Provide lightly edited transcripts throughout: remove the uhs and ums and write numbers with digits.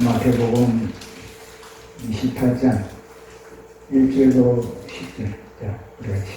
마태복음 28장 1절로 10절. 자, 우리 같이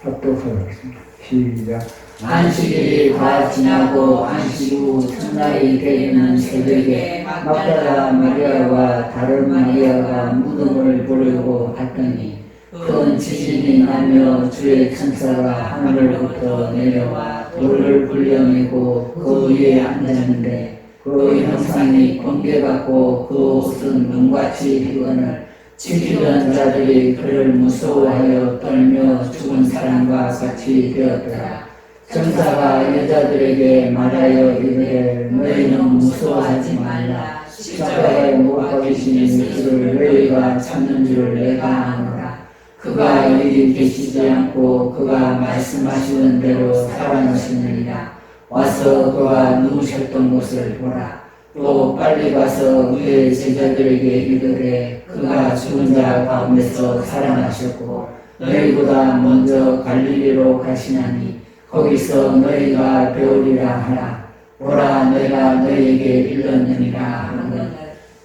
합독하도록 하겠습니다. 시작. 안식일이 다 지나고 안식 후 첫날이 되는 새벽에 막달라 마리아와 다른 마리아가 무덤을 보려고 갔더니 큰 지진이 나며 주의 천사가 하늘로부터 내려와 돌을 굴려내고 그 위에 앉았는데 그 형상이 번개 같고 그 옷은 눈같이 희건을 지키던 자들이 그를 무서워하여 떨며 죽은 사람과 같이 되었더라. 천사가 여자들에게 말하여 이르되 너희는 무서워하지 말라. 십자가에 못 박히신 예수를 너희가 찾는 줄 내가 아노라. 그가 여기 계시지 않고 그가 말씀하시는 대로 살아나시느니라. 와서 그가 누우셨던 곳을 보라. 또 빨리 가서 그의 제자들에게 이르되 그가 죽은 자 가운데서 살아나셨고 너희보다 먼저 갈릴리로 가시나니 거기서 너희가 배우리라 하라. 보라, 내가 너희에게 일렀느니라 하거늘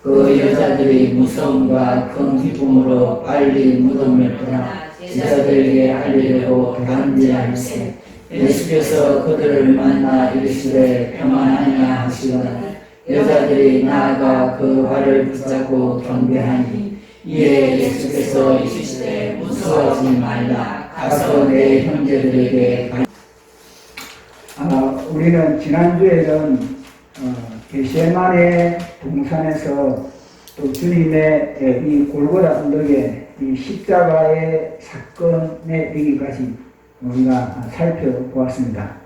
그 여자들이 무서움과 큰 기쁨으로 빨리 무덤을 떠나 제자들에게 알리려고 돌아온지라니세. 예수께서 그들을 만나 이르시되 평안하냐 하시거늘 여자들이 나아가 그 발을 붙잡고 경배하니 이에 예수께서 이르시되 무서워하지 말라. 가서 내 형제들에게 우리는 지난주에는 겟세마네 동산에서 또 주님의 이 골고다 언덕의 이 십자가의 사건에 이르기까지 우리가 살펴보았습니다.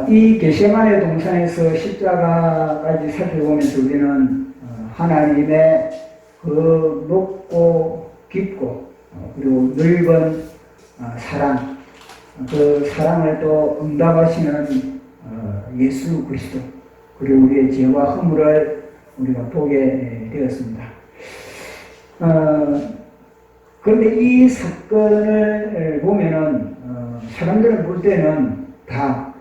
이 겟세마네 동산에서 십자가까지 살펴보면서 우리는 하나님의 그 높고 깊고 그리고 넓은 사랑, 그 사랑을 또 응답하시는 예수 그리스도, 그리고 우리의 죄와 허물을 우리가 보게 되었습니다. 그런데 이 사건을 보면은 사람들은 볼 때는 다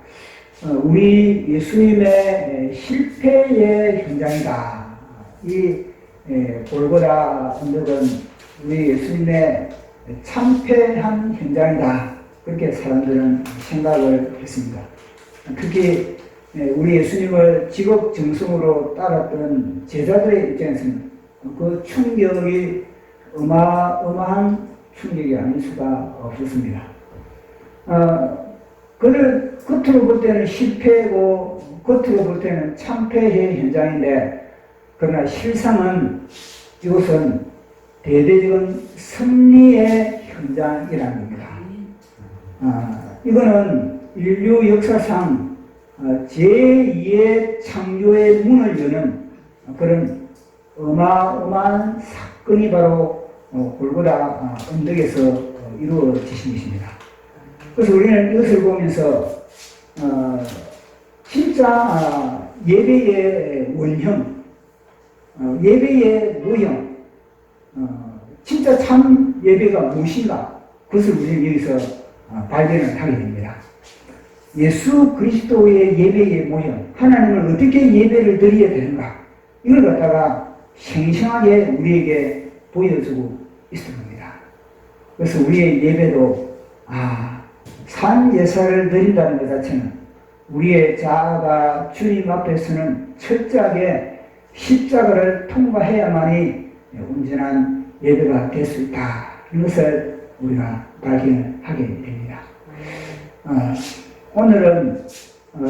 우리 예수님의 실패의 현장이다. 이 골고다 언덕은 우리 예수님의 참패한 현장이다. 그렇게 사람들은 생각을 했습니다. 특히 우리 예수님을 지극정성으로 따랐던 제자들의 입장에서는 그 충격이 어마어마한 충격이 아닐 수가 없었습니다. 그를 겉으로 볼 때는 실패고 겉으로 볼 때는 참패의 현장인데, 그러나 실상은 이곳은 대대적인 승리의 현장이라는 겁니다. 이거는 인류 역사상 제2의 창조의 문을 여는 그런 어마어마한 사건이 바로 골고다 언덕에서 이루어지신 것입니다. 그래서 우리는 이것을 보면서 진짜 예배의 원형, 예배의 모형, 진짜 참 예배가 무엇인가, 그것을 우리는 여기서 발견을 하게 됩니다. 예수 그리스도의 예배의 모형, 하나님을 어떻게 예배를 드려야 되는가, 이걸 갖다가 생생하게 우리에게 보여주고 있을 겁니다. 그래서 우리의 예배도 산 예사를 드린다는 것 자체는 우리의 자아가 주님 앞에서는 철저하게 십자가를 통과해야만이 온전한 예배가 될 수 있다. 이것을 우리가 발견을 하게 됩니다. 오늘은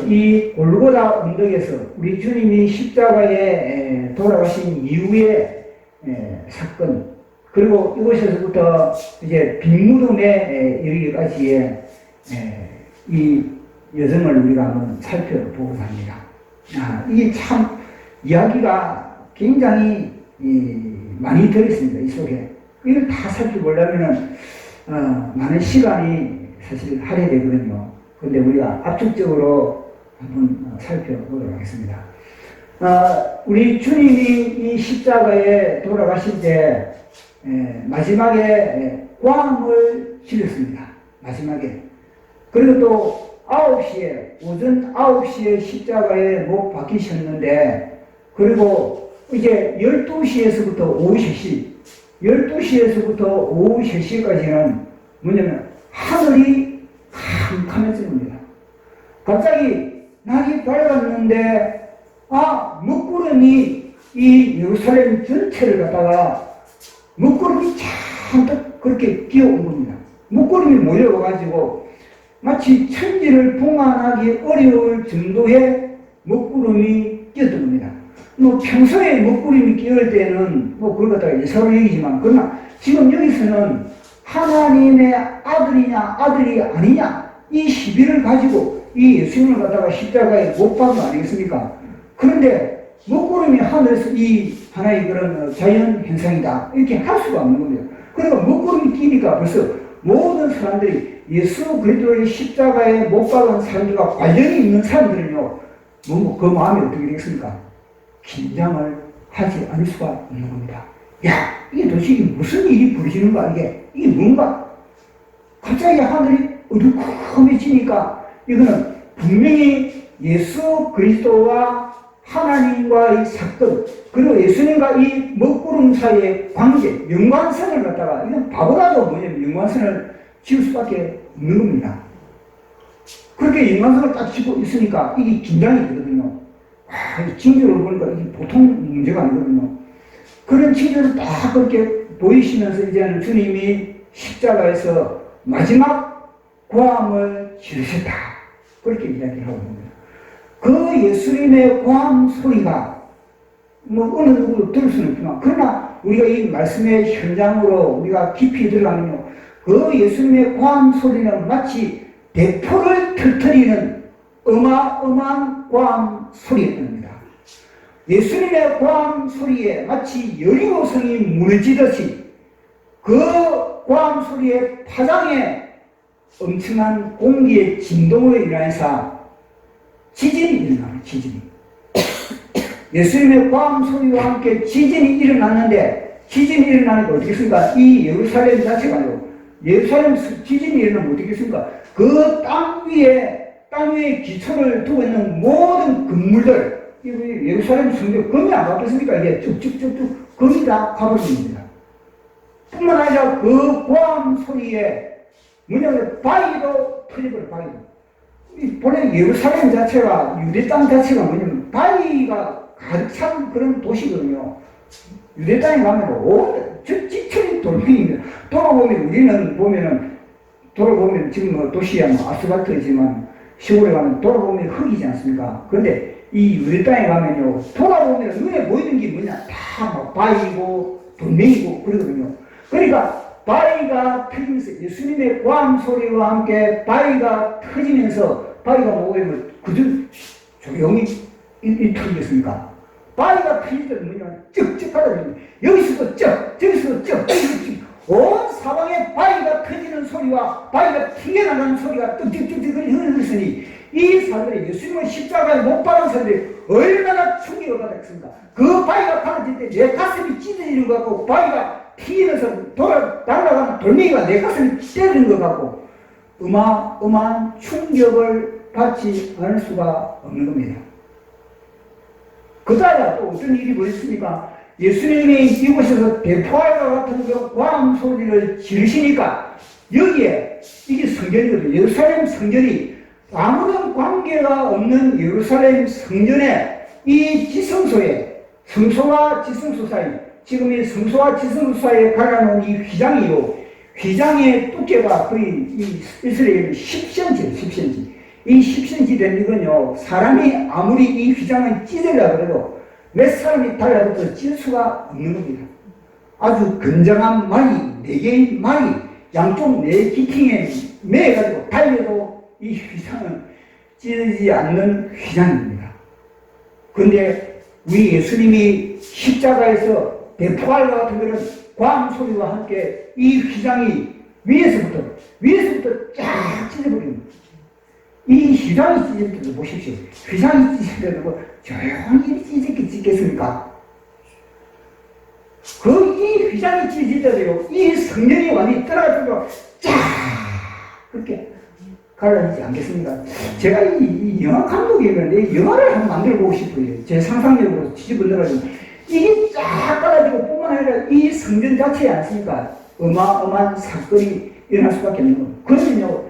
이 골고다 언덕에서 우리 주님이 십자가에 돌아가신 이후의 사건, 그리고 이곳에서부터 이제 빈무덤에 이르기까지의 이 여정을 우리가 한번 살펴보고자 합니다. 이게 참 이야기가 굉장히 많이 들어있습니다. 이 속에. 이걸 다 살펴보려면은 많은 시간이 사실 할애되거든요. 그런데 우리가 압축적으로 한번 살펴보도록 하겠습니다. 우리 주님이 이 십자가에 돌아가실 때 마지막에 고함을 지르습니다. 마지막에. 그리고 또 9시에, 오전 9시에 십자가에 못 박히셨는데, 그리고 이제 12시에서부터 오후 3시, 12시에서부터 오후 3시까지는 뭐냐면 하늘이 캄캄해집니다. 갑자기 날이 밝았는데 먹구름이 이 예루살렘 전체를 갖다가 먹구름이 잔뜩 그렇게 끼어온 겁니다. 먹구름이 몰려와가지고 마치 천지를 봉안하기 어려울 정도의 먹구름이 끼었던 겁니다. 평소에 먹구름이 끼을 때는 그걸 갖다가 예사로 얘기지만, 그러나 지금 여기서는 하나님의 아들이냐 아들이 아니냐 이 시비를 가지고 이 예수님을 갖다가 십자가에 못 박은 거 아니겠습니까? 그런데 먹구름이 하늘에서 이 하나의 그런 자연 현상이다 이렇게 할 수가 없는 겁니다. 그러니까 먹구름이 끼니까 벌써 모든 사람들이 예수 그리스도의 십자가에 못 박은 사람들과 관련이 있는 사람들은요, 그 마음이 어떻게 되겠습니까? 긴장을 하지 않을 수가 없는 겁니다. 야, 이게 도대체 무슨 일이 벌어지는가, 이게 뭔가? 갑자기 하늘이 어두컴해지니까 이거는 분명히 예수 그리스도와 하나님과의 사건, 그리고 예수님과 이 먹구름 사이의 관계, 연관성을 갖다가, 이건 바보라도 뭐냐면 연관성을 지을 수밖에 없는 겁니다. 그렇게 연관성을 딱 짓고 있으니까 이게 긴장이 되거든요. 징조를 보니까 이게 보통 문제가 아니거든요. 그런 징조를 딱 그렇게 보이시면서 이제는 주님이 십자가에서 마지막 고함을 지르셨다. 그렇게 이야기를 하고 있습니다. 그 예수님의 고함 소리가 어느 누구도 들을 수는 없지만, 그러나 우리가 이 말씀의 현장으로 우리가 깊이 들어가면요, 그 예수님의 고함 소리는 마치 대포를 터뜨리는 어마어마한 고함 소리였던 겁니다. 예수님의 고함 소리에 마치 여리고성이 무너지듯이 그 고함 소리의 파장에 엄청난 공기의 진동으로 인해서 지진이 일어나요. 지진이. 예수님의 고함 소리와 함께 지진이 일어났는데, 지진이 일어나니까 어떻게 했습니까? 이 예루살렘 자체가 아니고 예루살렘 지진이 일어나면 어떻게 했습니까? 그 땅 위에 기초를 두고 있는 모든 건물들, 예루살렘 성벽 금이 안 가겠습니까? 이게 쭉쭉쭉쭉 금이 다 가버립니다. 뿐만 아니라 그 고함 소리에 뭐냐면 바위도 터져버려. 바위. 본래 예루살렘 자체가, 유대 땅 자체가 뭐냐면 바위가 가득 찬 그런 도시거든요. 유대 땅에 가면 온 지천이 돌멩이입니다. 우리는 돌아보면 지금 도시야 아스팔트지만 시골에 가면 돌아보면 흙이지 않습니까? 그런데 이 유대 땅에 가면요, 돌아보면 눈에 보이는 게 뭐냐? 다 바위고 돌멩이고 그러거든요. 그러니까 바위가 터지면서 예수님의 고함 소리와 함께 바위가 터지면서, 바위가 뭐냐면 그저 조용히 터지겠습니까? 바위가 터질 때는 뭐냐면 쩍쩍하다는 여기서도 저기서도 온 사방에 바위가 터지는 소리와 바위가 튀겨나가는 소리가 뚝뚝뚝뚝 흘렀으니 이 사람들이 예수님을 십자가에 못 박은 사람들이 얼마나 충격을 받았습니까? 그 바위가 떨어질 때 내 가슴이 찢어지는 것 같고, 바위가 튀면서 날아가는 돌멩이가 내 가슴을 찢어지는 것 같고, 어마어마한 충격을 받지 않을 수가 없는 겁니다. 그다음에 또 어떤 일이 벌어졌습니까? 예수님이 이곳에서 대포알과 같은 그 고함 소리를 지르시니까, 여기에 이게 성전이거든요. 예루살렘 성전이 아무런 관계가 없는 예루살렘 성전에 이 지성소에, 성소와 지성소 사이, 지금 이 성소와 지성소 사이에 갈라놓은 이 휘장이요, 휘장의 두께가 거의 이 이스라엘은 10cm, 10cm. 이 10cm 된 이건요, 사람이 아무리 이 휘장을 찢으려고 해도 몇 사람이 달라붙어 찢을 수가 없는 겁니다. 아주 건장한 말이, 4개의 말이 양쪽 4기팅에 매가지고 달려도 이 휘장은 찢어지지 않는 휘장입니다. 그런데 우리 예수님이 십자가에서 대포알과 같은 그런 고함 소리와 함께 이 휘장이 위에서부터 쫙 찢어버립니다. 이 휘장이 찢을 때도 보십시오. 휘장이 찢을 때도 조용히 찢겠습니까? 이 휘장이 찢을 때도요, 이 성전이 완전히 떨어져서 쫙 그렇게 갈라지지 않겠습니까? 제가 이 영화 감독이었는데 영화를 한번 만들어 보고 싶어요. 제 상상력으로 뒤집어 넣어가지고 이게 쫙 깔아지고 뿐만 아니라 이 성전 자체에 않습니까? 어마어마한 사건이 일어날 수밖에 없는 겁니다. 그러면요,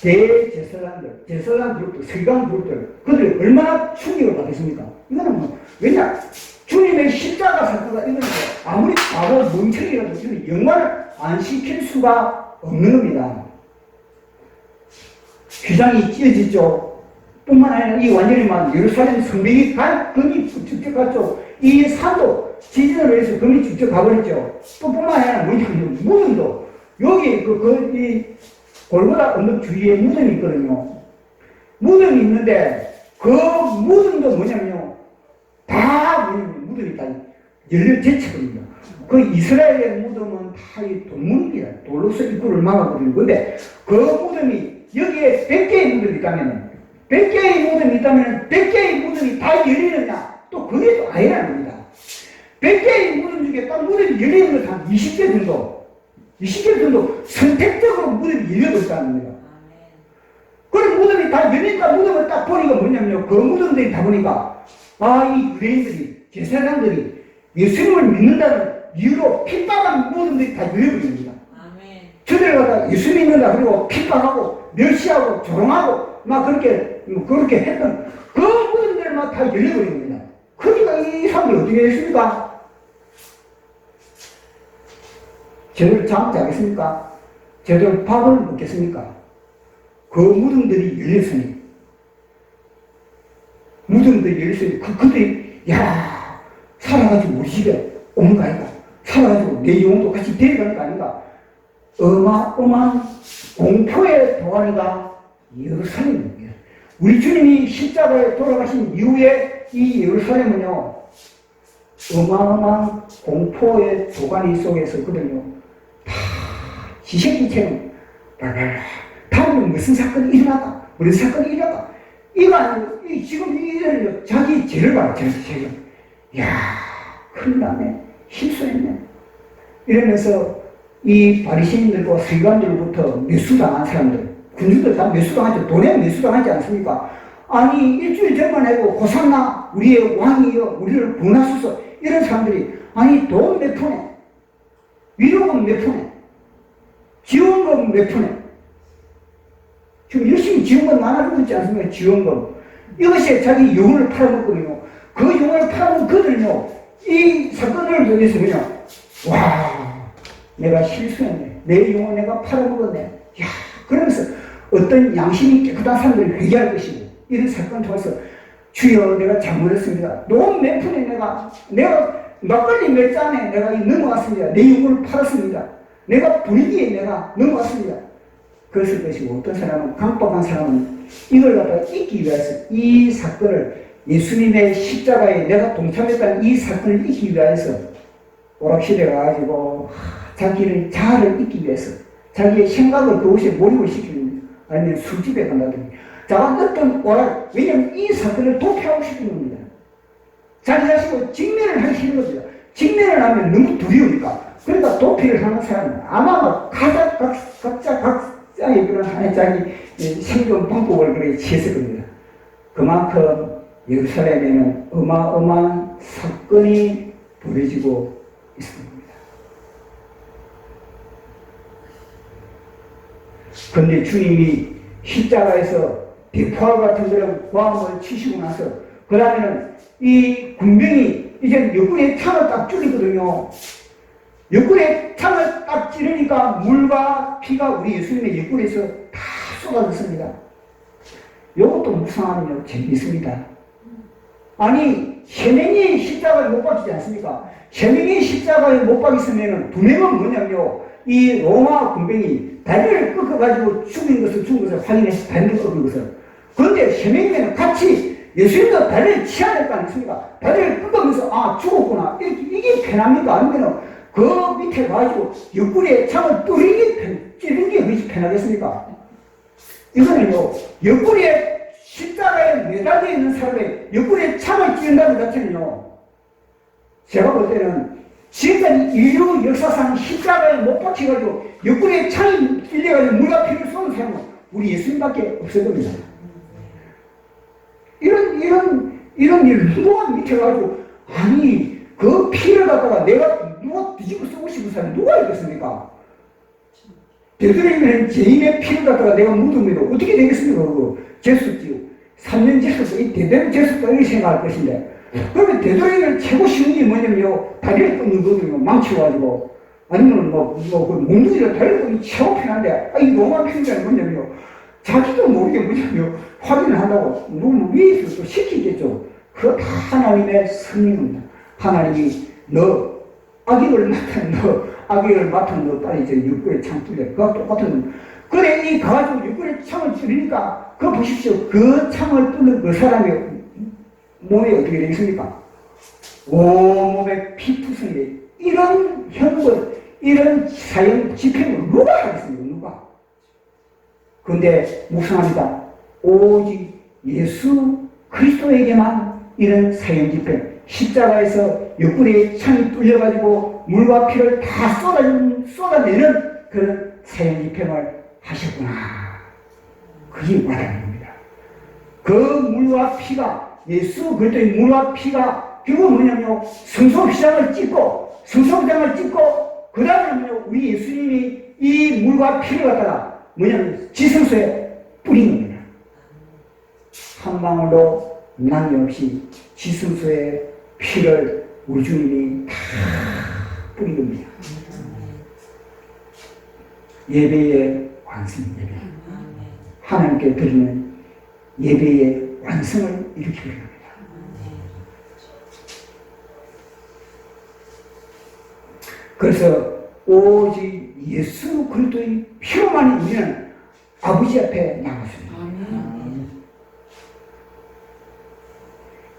대제사장들, 제사장 그룹들, 서기관 그룹들, 그들이 얼마나 충격을 받겠습니까? 이거는 뭐, 왜냐? 주님의 십자가 사건가 이거는 아무리 바보 멍청이라도 이거는 영광을 안 시킬 수가 없는 겁니다. 휘장이 찢어지죠. 뿐만 아니라 이 완전히만 예루살렘 성벽이 금이 직접 갔죠. 이 산도 지진을 해서 금이 직접 가버렸죠. 또 뿐만 아니라 뭐냐면 무덤도 여기 이 골고다 언덕 주위에 무덤이 있거든요. 무덤이 있는데 그 무덤도 뭐냐면요. 다 무덤이 다 열려 제쳐버립니다. 그 이스라엘의 무덤은 다 이 동물입니다. 돌로서 입구를 막아버리는 건데 그 무덤이 여기에 100개의 무덤이 있다면 100개의 무덤이 있다면 100개의 무덤이 다 열리느냐? 또 그게 또 아니라는 겁니다. 100개의 무덤 중에 딱 무덤이 열리는 것은 한 20개 정도 20개 정도 선택적으로 무덤이 열려버렸다는 겁니다. 그런 무덤이 다 열리니까 무덤을 딱 보니까 뭐냐면요. 그 무덤들이 다 보니까 이 유대인들이 제사장들이 예수님을 믿는다는 이유로 핍박한 무덤들이 다 열려버립니다. 저들을 갖다 예수 믿는다 그리고 핍박하고 멸시하고 조롱하고 막 그렇게 했던 그 무덤들만 다 열려버립니다. 그러니까 이 사람이 어떻게 했습니까? 제대로 잠을 자겠습니까? 제대로 밥을 먹겠습니까? 그 무덤들이 열렸으니 무덤들이 열렸으니 그들이 살아가지고 우리 집에 오는 거 아닌가? 살아가지고 내 영혼도 같이 데려가는 거 아닌가? 어마어마한 공포의 도가니가 예루살렘입니다. 우리 주님이 십자가에 돌아가신 이후에 이 예루살렘은요, 어마어마한 공포의 도가니 속에서 그들요, 다 지식기처럼 다음에 무슨 사건이 일어났다, 무슨 사건이 일어났다. 이거 아니고, 지금 이들은요, 자기 죄를 봐요, 죄를. 큰일 났네. 실수했네. 이러면서 이 바리새인들과 서기관들부터 매수당한 사람들, 군주들 다 매수당하죠. 돈에 매수당하지 않습니까? 아니 일주일 전만 해도 호산나 우리의 왕이여 우리를 구원하소서 이런 사람들이 아니 돈 몇 푼에 위로금 몇 푼에 지원금 몇 푼에 지금 열심히 지원금 나눠주고 있지 않습니까? 지원금 이것이 자기 영혼을 팔아먹거든요. 그 영혼을 팔아먹은 그들은요 이 사건을 통해서 그냥 내가 실수했네. 내 영혼 내가 팔아먹었네. 그러면서 어떤 양심이 깨끗한 사람들이 회개할 것이고 이런 사건을 통해서 주여 내가 잘못했습니다. 돈 몇 푼에 내가 막걸리 몇 잔에 내가 넘어갔습니다. 내 영혼을 팔았습니다. 내가 분위기에 내가 넘어갔습니다. 그랬을 것이고 어떤 사람은 강박한 사람은 이걸 갖다가 잊기 위해서 이 사건을 예수님의 십자가에 내가 동참했다는 이 사건을 잊기 위해서 오락실에 가가지고 자아를 잊기 위해서 자기의 생각을 그곳에 몰입을 시키는 아니면 술집에 간다든지 어떤 오락 왜냐하면 이 사건을 도피하고 싶은 겁니다. 자기 자신을 직면을 하기 싫은 겁니다. 직면을 하면 너무 두려우니까 그러니까 도피를 하는 사람은 아마 각자의 그런 하나의 자기 생존 방법을 그렇게 취했을 겁니다. 그만큼 예루살렘에는 어마어마한 사건이 벌어지고 있습니다. 그런데 주님이 십자가에서 대포와 같은 그런 고함을 치시고 나서 그 다음에는 이 군병이 이제 옆구리에 창을 딱 찌르거든요. 옆구리에 창을 딱 찌르니까 물과 피가 우리 예수님의 옆구리에서 다 쏟아졌습니다. 이것도 묵상하면 재미있습니다. 아니 세 명이 십자가에 못 박히지 않습니까? 세 명이 십자가에 못 박혔으면 두 명은 뭐냐면요 이 로마 군병이 다리를 꺾어가지고 죽은 것을 확인해서 다리를 꺾은 것을 그런데 세 명이면 같이 예수님도 다리를 치야 될 거 아닙니까? 다리를 꺾으면서 죽었구나 이게 편합니까? 아니면 그 밑에 가지고 옆구리에 창을 찌르는 게 그것이 편하겠습니까? 이거는요 옆구리에 십자가에 매달려 있는 사람의 옆구리에 창을 찌른다는 자체는요 제가 볼 때는 지금까지 인류 역사상 십자가에 못 박혀가지고 옆구리에 창이 찔려가지고 물과 피를 쏘는 사람은 우리 예수님밖에 없을 겁니다. 이런 일 누가 밑에 가지고 아니 그 피를 갖다가 내가 누가 뒤집어 쓰고 싶은 사람이 누가 있겠습니까? 되도록이면 죄인의 피를 갖다가 내가 묻으면 어떻게 되겠습니까? 그거 제수지요. 3년 제수도 이 대대로 제수도 이렇게 생각할 것인데 그러면 되도록이면 최고 쉬운 게 뭐냐면요 다리를 끊는 거거든요. 망치가지고 아니면 그 몽둥이를 다리를 끊는 게 최고 편한데 이 로마 편견은 뭐냐면요 자기도 모르게 뭐냐면요 확인을 한다고 누구 위에서 또 시키겠죠. 그거 다 하나님의 성령입니다. 하나님이 너 악의를 맡은 너 빨리 저 육군의 창 뚫려. 그거 똑같은 그래 이 가지고 육군의 창을 뚫으니까 그거 보십시오. 그 창을 뚫는 그 사람이 몸이 어떻게 되겠습니까? 온몸에 피투성이 이런 현물 이런 사형 집행을 누가 하겠습니까? 누가? 그런데 묵상합니다. 오직 예수 그리스도에게만 이런 사형 집행 십자가에서 옆구리에 창이 뚫려가지고 물과 피를 다 쏟아내는 그런 사형 집행을 하셨구나. 그게 와닿는 겁니다. 그 물과 피가 예수 그리스도의 물과 피가 결국 뭐냐면요 성소휘장을 찍고 그 다음에 우리 예수님이 이 물과 피를 갖다가 뭐냐면 지성소에 뿌린 겁니다. 한 방울도 남김없이 지성소에 피를 우리 주님이 다 뿌린 겁니다. 예배의 완성 예배. 하나님께 드리는 예배의 완성을 일으키는 겁니다. 그래서 오직 예수 그리스도의 피로만 우리는 아버지 앞에 나갔습니다.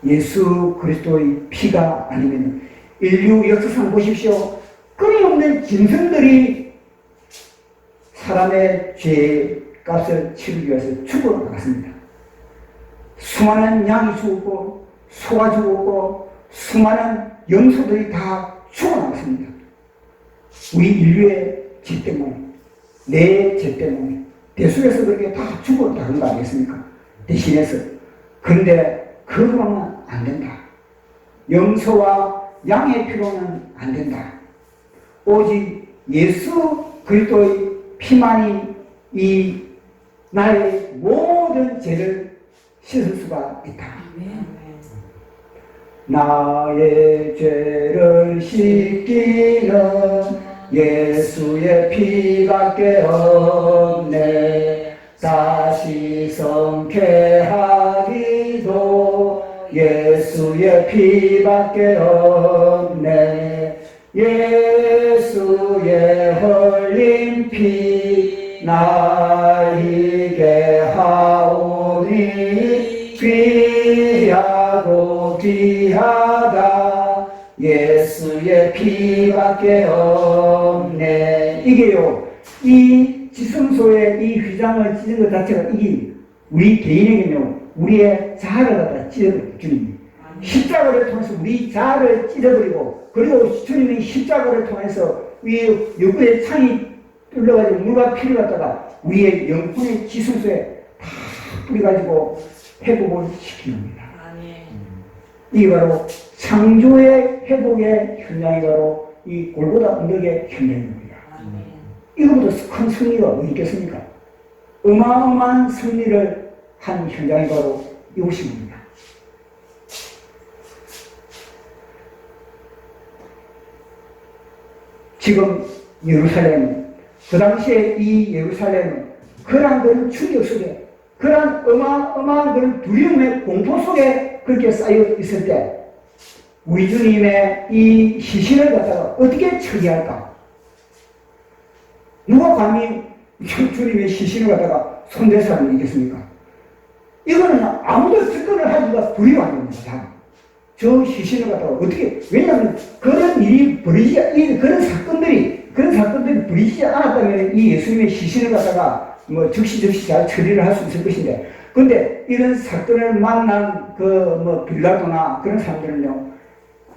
예수 그리스도의 피가 아니면 인류 역사상 보십시오. 끊임없는 짐승들이 사람의 죄의 값을 치르기 위해서 죽어 나갔습니다. 수많은 양이 죽었고 소가 죽었고 수많은 염소들이 다 죽어 나갔습니다. 우리 인류의 죄 때문에 내 죄 때문에 대수에서 그렇게 다 죽어 나간 거 아니겠습니까? 대신해서 그런데 그러면 안 된다. 염소와 양의 피로는 안 된다. 오직 예수 그리스도의 피만이 이 나의 모든 죄를 씻을 수가 있다. 나의 죄를 씻기는 예수의 피밖에 없네. 다시 성쾌하기도 예수의 피밖에 없네. 예수의 흘린 피 나에게 하오니 귀하고 귀하다. 예수의 피밖에 없네. 이게요, 이 지성소에 이 휘장을 찢은 것 자체가 이게 우리 개인에게는요, 우리의 자아를 갖다 찢어버려요, 주님이. 십자가를 통해서 우리 자아를 찢어버리고, 그리고 주님이 십자가를 통해서 이 육구의 창이 뚫려가지고 물과 피를 갖다가 우리의 영혼의 지성소에 다 뿌려가지고 회복을 시키는 겁니다. 이게 바로 창조의 회복의 현장이 바로 이 골고다 언덕의 현장입니다. 이거보다 큰 승리가 어디 있겠습니까? 어마어마한 승리를 한 현장이 바로 이곳입니다. 지금 예루살렘, 그 당시에 이 예루살렘은 그러한 그런 충격 속에, 그러한 어마어마한 그런 두려움의 공포 속에 그렇게 쌓여 있을 때, 우리 주님의 이 시신을 갖다가 어떻게 처리할까? 누가 감히 주님의 시신을 갖다가 손댈 사람이 있겠습니까? 이거는 아무도 접근을 하기가 불가능합니다. 저 시신을 갖다가 어떻게, 왜냐하면 그런 일이 그런 사건들이 벌이지 않았다면 이 예수님의 시신을 갖다가 뭐 즉시 잘 처리를 할 수 있을 것인데, 근데 이런 사건을 만난 빌라도나 그런 사람들은요,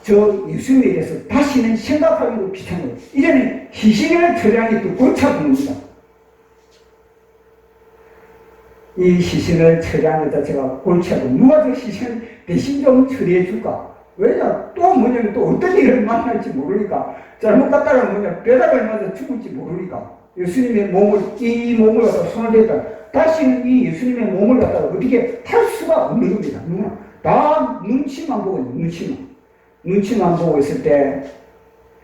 저 예수님에 대해서 다시는 생각하기도 귀찮은 거예요. 이제는 시신을 처리하는 게 또 골치 아픈 겁니다. 이 시신을 처리하는 것 자체가 골치 아프고, 누가 저 시신을 대신 좀 처리해 줄까? 왜냐, 또 뭐냐면 또 어떤 어디를 만날지 모르니까 잘못 갔다가 뭐냐 뼈다귀를 맞아 죽을지 모르니까 예수님의 몸을 이 몸을 갖다 손을 댔다 다시는 이 예수님의 몸을 갖다가 어떻게 탈 수가 없는 겁니다. 누구나 다 눈치만 보고 있는 눈치만 보고 있을 때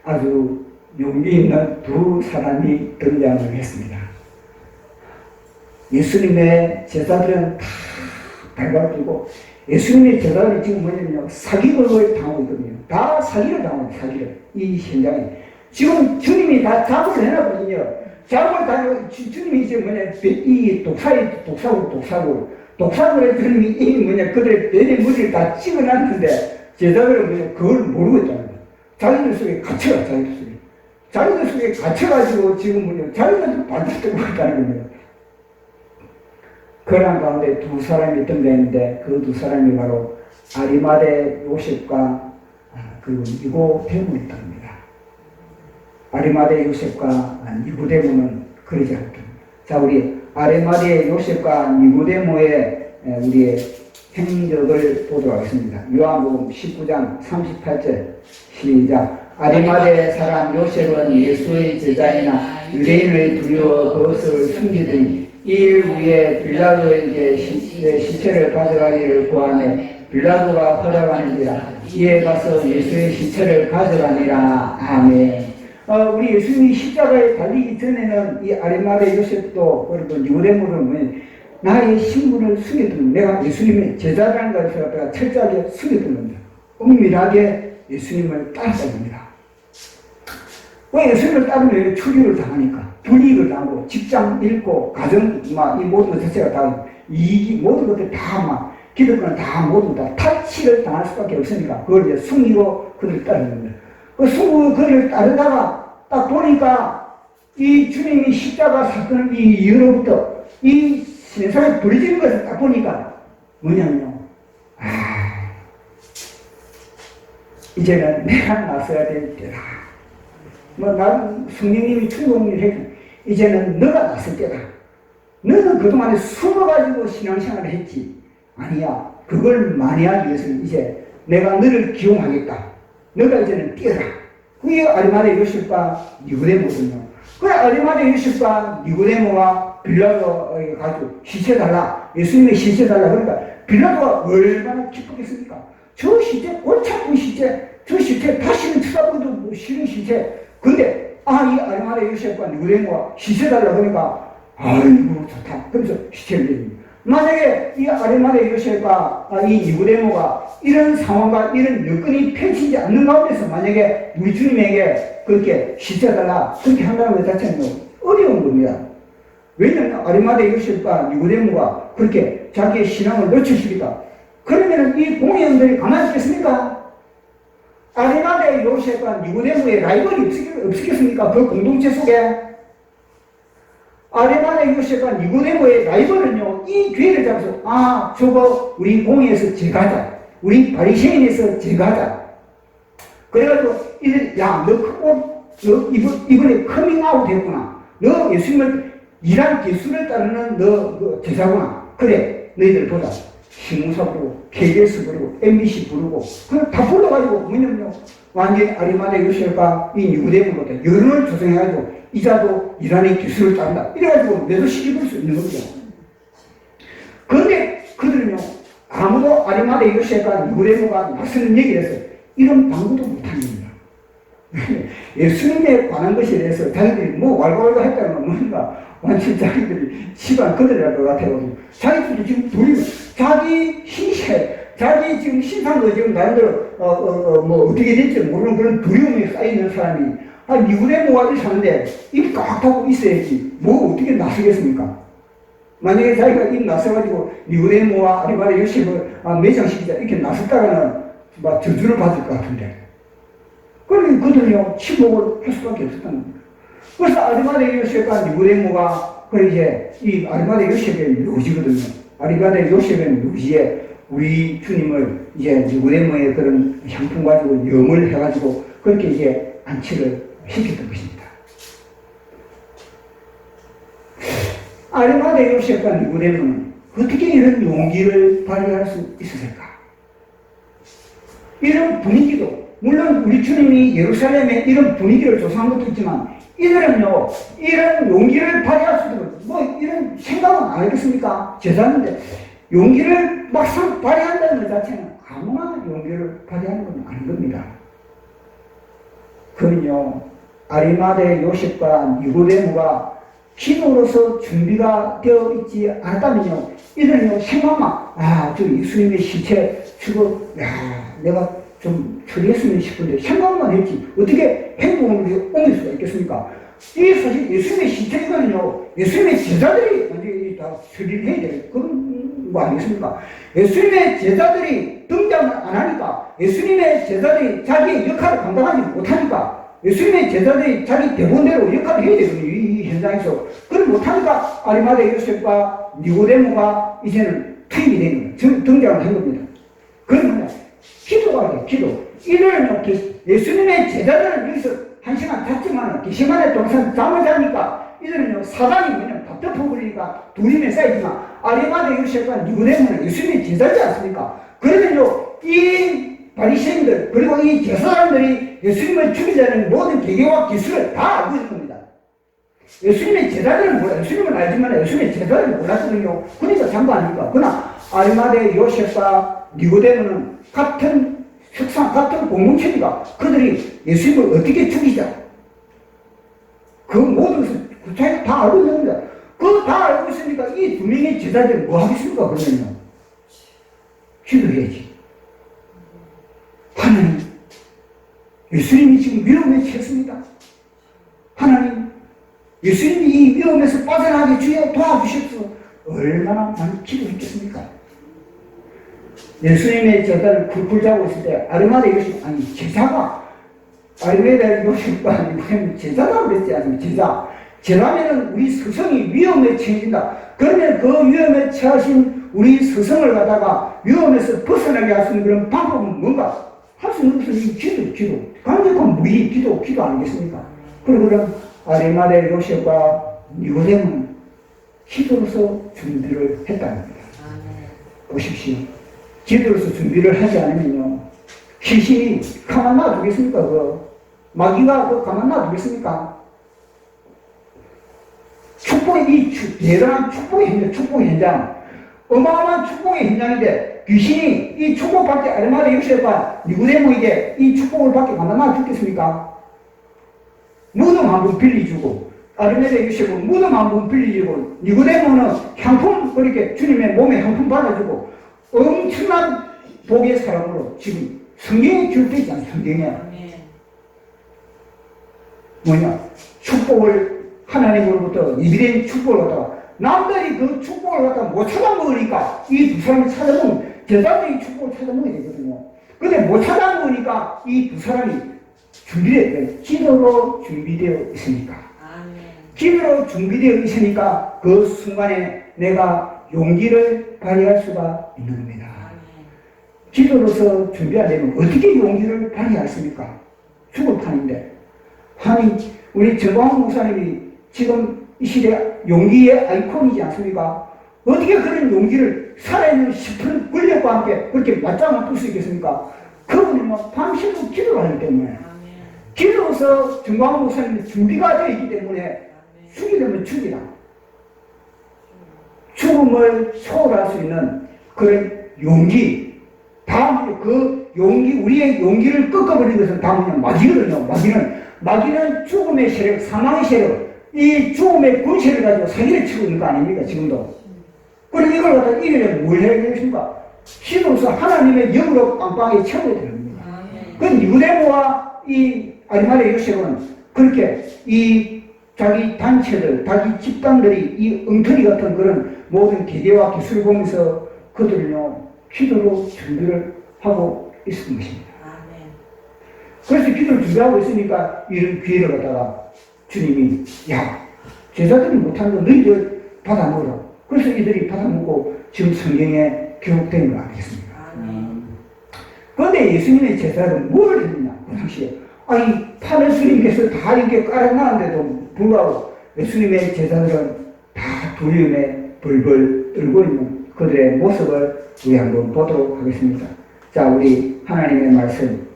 아주 용기 있는 두 사람이 등장을 했습니다. 예수님의 제자들은 다 발발뛰고 예수님의 제자들이 지금 뭐냐면요 사기를 당하고 있거든요. 다 사기를 당하고 있어요. 사기를 이 현장에 지금 주님이 다 작업을 해놨거든요. 작업을 다 주님이 이제 뭐냐 이 독사구를 주님이 이 뭐냐 그들의 뇌의 무리를 다 찍어놨는데 제자들은 뭐냐 그걸 모르고 있다는 거예요. 자기들 속에 갇혀가 자기들 속에 갇혀가지고 지금 뭐냐 자기들도 발달되고 있다는 겁니다. 그런 가운데 두 사람이 등장했는데 그 두 사람이 바로 아리마대 요셉과 그리고 니고데모였다 합니다. 아리마대 요셉과 니고데모는 그러지 않습니다. 자, 우리 아리마대 요셉과 니고데모의 우리의 행적을 보도록 하겠습니다. 요한복음 19장 38절 시작. 아리마대 사람 요셉은 예수의 제자이나 유대인을 두려워 그것을 숨기더니 2일 후에 빌라도에게 시체를 가져가기를 구하매 빌라도가 허락하는지라 이에 가서 예수의 시체를 가져가니라. 아멘. 우리 예수님이 십자가에 달리기 전에는 이 아리마대 요셉도 그리고 니고데모는 나의 신분을 숨겨두는 내가 예수님의 제자라는 것을 갖다가 철저하게 숨겨두는 은밀하게 예수님을 따라다닙니다. 왜 예수님을 따르면 추리를 당하니까 불이익을 당하고 직장 잃고 가정 이 모든 것 자체가 다 이익이 모든 것들 다 기득권을 다 모두 다 탈취를 당할 수밖에 없으니까 그걸 이제 숨기고 그들을 따르는 거예요. 숨기고 그들을 따르다가 딱 보니까 이 주님이 십자가 사건을 이 이후로부터 이 세상에 버려지는 것을 딱 보니까 뭐냐면요. 이제는 내가 나서야 될 때다. 나는 성령님이 충동을 했고 이제는 너가 나설 때다. 너는 그동안에 숨어가지고 신앙생활을 했지. 아니야. 그걸 만회하기 위해서는 이제 내가 너를 기용하겠다. 너가 이제는 뛰어라. 그게 아리마대 요셉과 니고데모거든요. 그 아리마대 요셉과 니고데모가 빌라도에 가지고 시체 달라. 예수님의 시체 달라. 그러니까 빌라도가 얼마나 기쁘겠습니까? 저 시체, 골치 아픈 시체, 저 시체 다시는 쳐다보기도 싫은 시체. 근데 이 아리마대 요셉과 니고데모가 시체 달라 그러니까 아이고 좋다. 그래서 시체를 내립니다. 만약에 이 아리마대 요셉과 이 니고데모가 이런 상황과 이런 여건이 펼치지 않는 가운데서 만약에 우리 주님에게 그렇게 시체 달라 그렇게 한다는 것 자체는 어려운 겁니다. 왜냐하면 아리마대 요셉과 니고데모가 그렇게 자기의 신앙을 놓치시니까 그러면 이 공회원들이 가만히 있겠습니까? 아리마대 요셉과 니고데모의 라이벌이 없겠습니까? 그 공동체 속에 아리마대 요셉과 니고데모의 라이벌은요 이 기회를 잡아서 저거 우리 공회에서 제가자 우리 바리새인에서 제가자 그래가지고 너 이번에 커밍아웃 했구나. 너 예수님을 이란 기술을 따르는 너 제자구나. 그래 너희들 보자. 신문사 부르고 KBS 부르고 MBC 부르고 그걸 다 불러가지고 뭐냐면요 완전히 아리마대 요셉과 이 니고데모가 여론을 조성해가지고 이자도 이란의 기술을 따른다 이래가지고 매도시켜볼 수 있는 겁니다. 그런데 그들은요 아무도 아리마대 요셉과 니고데모가 나서는 얘기를 해서 이런 방구도 못하는 겁니다. 예수님에 관한 것에 대해서 자기들이 왈가왈가 했다는 건 뭔가 완전 자기들이 시간 거들어갈 것 같아요. 자기들이 지금 돌리고 자기 신세, 자기 지금 신상도 지금 나름대로 어떻게 될지 모르는 그런 두려움이 쌓이는 사람이 니고데모가 사는데 입 꽉 닫고 있어야지 뭐 어떻게 나서겠습니까? 만약에 자기가 입 나서가지고 니고데모와 아리마대 요셉을 매장시키자 이렇게 나섰다가는 막 저주를 받을 것 같은데 그러니 그들은요 침묵을 할 수밖에 없었다는 겁니다. 그래서 아리마대 요셉과 니고데모가 이제 이 아리마대 요셉의 묘지거든요. 아리마대 요셉의 묘지에 우리 주님을 이제 니고데모의 그런 향품 가지고 염을 해가지고 그렇게 이제 안치를 시켰던 것입니다. 아리마대 요셉과 니고데모는 어떻게 이런 용기를 발휘할 수 있었을까? 이런 분위기도 물론 우리 주님이 예루살렘에 이런 분위기를 조성한 것도 있지만 이들은요 이런 용기를 발휘할 수 있도록 뭐 이런 생각은 안 했겠습니까? 제자인데 용기를 막상 발휘한다는 것 자체는 아무나 용기를 발휘하는 건 아닌 겁니다. 그는요 아리마대 요셉과 니고데모가 기도로서 준비가 되어 있지 않았다면요 이들은요 생각만 저 예수님의 시체 저거 내가 좀 처리했으면 싶은데 생각만 했지 어떻게 행동을 옮길 수가 있겠습니까? 이게 사실 예수님의 시체거든요. 예수님의 제자들이 완전히 다 처리를 해야 될 그런 거 아니겠습니까? 예수님의 제자들이 등장을 안 하니까 예수님의 제자들이 자기의 역할을 감당하지 못하니까 예수님의 제자들이 자기 대본대로 역할을 해야 되거든요. 이 현장에서. 그걸 못하니까 아리마대 요셉과 니고데모가 이제는 투입이 되는 거예요. 등장을 한 겁니다. 그러면 기도가 돼, 기도. 이들은 예수님의 제자들은 여기서 한 시간 잤지만 시간에 동안 잠을 자니까 이들은요 사단이 뭐냐면 답답해버리니까 둘이면 쌓이지만 아리마대 요셉과 니고데모는 예수님의 제자지 않습니까? 그러면요 이 바리새인들 그리고 이 제사장들이 예수님을 죽이자는 모든 계계와 기술을 다 알고 있는 겁니다. 예수님의 제자들은 몰라요. 예수님은 알지만 예수님의 제자들은 몰랐거든요. 그러니까 잠깐하니까. 그러나 아리마대 요셉과 니고데모는 같은 석상, 같은 공동체니까 그들이 예수님을 어떻게 죽이자. 그 모든 것을 구체적으로 다 알고 있는 겁니다. 그거 다 알고 있으니까 이 두 명의 제자들이 뭐 하겠습니까? 그러면요. 기도해야지. 하나님, 예수님이 지금 위험에 처했습니다. 하나님, 예수님이 이 위험에서 빠져나가게 주여 도와주십시오. 얼마나 많이 기도했겠습니까? 예수님의 제자를 굴굴 자고 있을 때 아리마대 요셉 아니 제자가 아리마대 요셉과 아니면 제자라고 그랬지 않습니까? 제자라면 우리 스승이 위험에 처해진다. 그러면 그 위험에 처하신 우리 스승을 갖다가 위험에서 벗어나게 할 수 있는 그런 방법은 뭔가? 할 수 있는 것은 이 기도. 강력한 무기 기도 아니겠습니까? 그럼 아리마대 요셉과 니고데모는 기도로서 준비를 했다는 겁니다. 보십시오. 기도로서 준비를 하지 않으면요 귀신이 가만 놔두겠습니까? 마귀가 가만 놔두겠습니까? 축복의 대단한 축복의 현장 어마어마한 축복의 현장인데 귀신이 이 축복받게 아리마대 요셉과 니고데모에게 이 축복을 받게 만나 놔두겠습니까? 무덤 한 번 빌려주고 아리마대 요셉은 무덤 한 번 빌려주고 니고데모는 향품 그렇게 주님의 몸에 향품 발라주고 엄청난 복의 사람으로 지금 성경에 기록되어 있지 않습니까? 성경에 뭐냐 축복을 하나님으로부터 예비된 축복을 갖다가 남들이 그 축복을 갖다가 못 찾아먹으니까 이 두 사람이 찾아먹으면 제자들이 축복을 찾아먹어야 되거든요. 근데 못 찾아먹으니까 이 두 사람이 준비되어 기도로 준비되어 있으니까 기도로 준비되어 있으니까 그 순간에 내가 용기를 발휘할 수가 있는 겁니다. 기도로서 준비 안 되면 어떻게 용기를 발휘하십니까? 죽을 판인데. 아니, 우리 정광훈 목사님이 지금 이 시대 용기의 아이콘이지 않습니까? 어떻게 그런 용기를 살아있는 싶은 권력과 함께 그렇게 맞짱을 뜰 수 있겠습니까? 그분은 밤새도록 기도를 하기 때문에. 기도로서 정광훈 목사님이 준비가 되어 있기 때문에 죽이려면 죽이라. 죽음을 초월할 수 있는 그런 용기, 다음 그 용기, 우리의 용기를 꺾어버리는 것은 다음은 마귀거든요. 마귀는 죽음의 세력, 사망의 세력, 이 죽음의 권세를 가지고 사기를 치고 있는 거 아닙니까, 지금도? 그리고 이걸 갖다 이기려면 뭘 해야 되겠습니까? 기도로서 하나님의 영으로 빵빵하게 채워야 되는 겁니다. 그 니고데모와 이 아리마대 요셉은 그렇게 이 자기 단체들, 자기 집단들이 이 엉터리 같은 그런 모든 기계와 기술을 보면서 그들은요, 기도로 준비를 하고 있었던 것입니다. 그래서 기도를 준비하고 있으니까 이런 기회를 갖다가 주님이, 야, 제자들이 못하는 거 너희들 받아 먹으라. 그래서 이들이 받아 먹고 지금 성경에 기록된 거 아니겠습니까? 그런데 예수님의 제자들은 뭘 했느냐, 그 당시에. 아니, 파는 스님께서 다 이렇게 깔아놨는데도 불구하고 예수님의 제자들은 다 두려움에 벌벌 떨고 있는 그들의 모습을 우리 한번 보도록 하겠습니다. 자, 우리 하나님의 말씀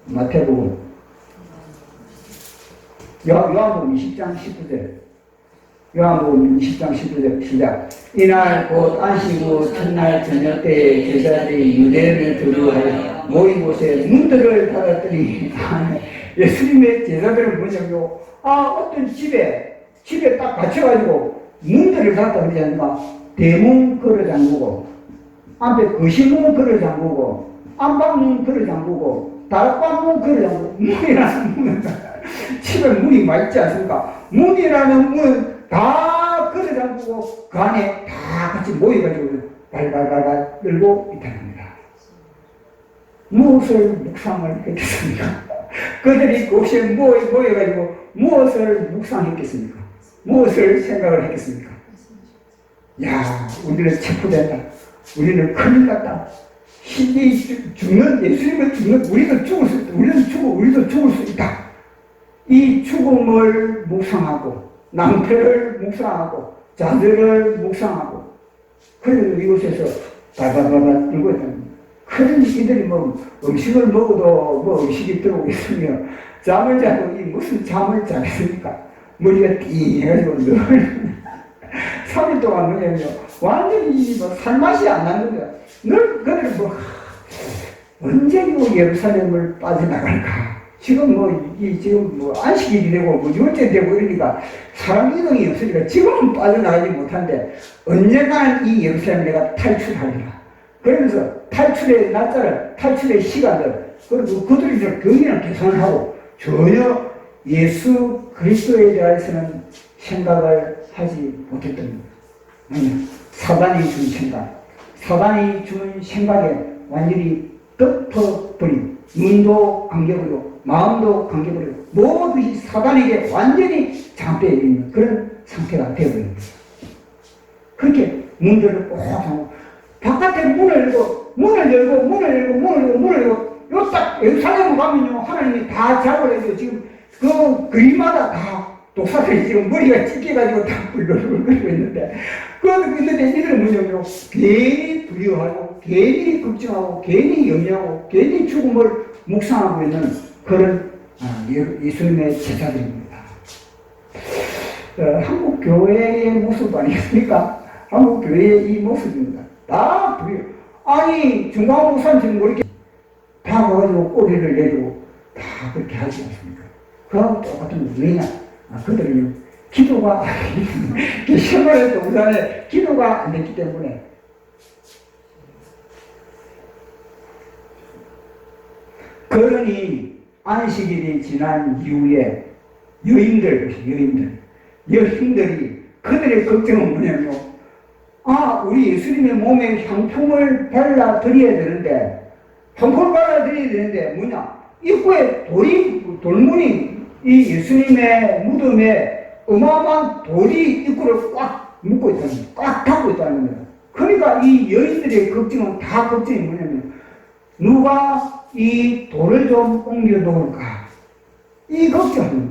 마태복음, 요한복음 20장 19절. 요한복음 20장 19절 시작. 이날 곧 안식 후 첫날 저녁 때에 제자들이 유대인을 두려워하여 모인 곳에 문들을 닫았더니 예수님의 제자들은 뭐냐면요. 어떤 집에 딱 갇혀가지고 문들을 닫았다 그러지 않습니까? 대문 걸어 잠그고, 앞에 거실문 걸어 잠그고, 안방문 걸어 잠그고, 다락방문 걸어 잠그고, 문이라는 문은 집에 문이 많지 않습니까? 문이라는 문은 다 걸어 잠그고 그 안에 다 같이 모여가지고 발발발발 들고 있다는 겁니다. 무엇을 묵상을 했겠습니까? 그들이 그곳에 모여가지고 무엇을 묵상했겠습니까? 무엇을 생각을 했겠습니까? 야, 우리는 체포된다. 우리는 큰일 났다. 신이 죽는, 예수님은 죽는, 우리도 죽을 수 있다. 우리도 죽을 수 있다. 이 죽음을 묵상하고, 낭패를 묵상하고, 자들을 묵상하고, 그래서 이곳에서 바바바바 들고 있다는 그런 이들이 음식을 먹어도 음식이 들어오고 있으며, 잠을 자도 무슨 잠을 자겠습니까? 머리가 띵해가지고 늘 3일 동안 뭐냐면요. 완전히 살맛이 안 나는 거야. 늘 그들 언제 예루살렘을 빠져나갈까? 지금 지금 안식일이 되고 유월절 되고 이러니까 사람 이동이 없으니까 지금은 빠져나가지 못한데 언젠가는 이 예루살렘 내가 탈출하리라. 그러면서 탈출의 날짜를, 탈출의 시간을, 그리고 그들이 경위를 계산을 하고 전혀 예수 그리스도에 대해서는 생각을 하지 못했던 거예요. 사단이 준 생각, 사단이 준 생각에 완전히 덮어버린, 눈도 감겨버리고 마음도 감겨버리고 모든 사단에게 완전히 장대해 있는 그런 상태가 되어버린 거예요. 그렇게 문들을 꼭 하고 바깥에 문을 열고 요 딱 예루살렘 가면요 하나님이 다 잡아내서 지금 그 그림마다 다 독사들이 지금 머리가 찢겨가지고 다 불글불글거리고 있는데 이들은 뭐냐면 괜히 두려워하고 괜히 걱정하고 괜히 염려하고 괜히 죽음을 묵상하고 있는 그런 예수님의 제자들입니다. 한국 교회의 모습 아니겠습니까? 한국 교회의 이 모습입니다. 다 두려워. 아니 중간 목사님 뭐 이렇게 다 가가지고 꼬리를 내리고 다 그렇게 하지 않습니까? 그하고 똑같은 거 왜냐? 그들은요 기도가 생활의 동산에 기도가 안 됐기 때문에 그러니 안식일이 지난 이후에 여인들이 그들의 걱정은 뭐냐면 우리 예수님의 몸에 향품을 발라드려야 되는데 뭐냐 입구에 돌문이 이 예수님의 무덤에 어마어마한 돌이 입구를 꽉 묶고 있다는 거예요. 꽉 닫고 있다는 거예요. 그러니까 이 여인들의 걱정은 다 걱정이 뭐냐면 누가 이 돌을 좀 옮겨 놓을까? 이 걱정.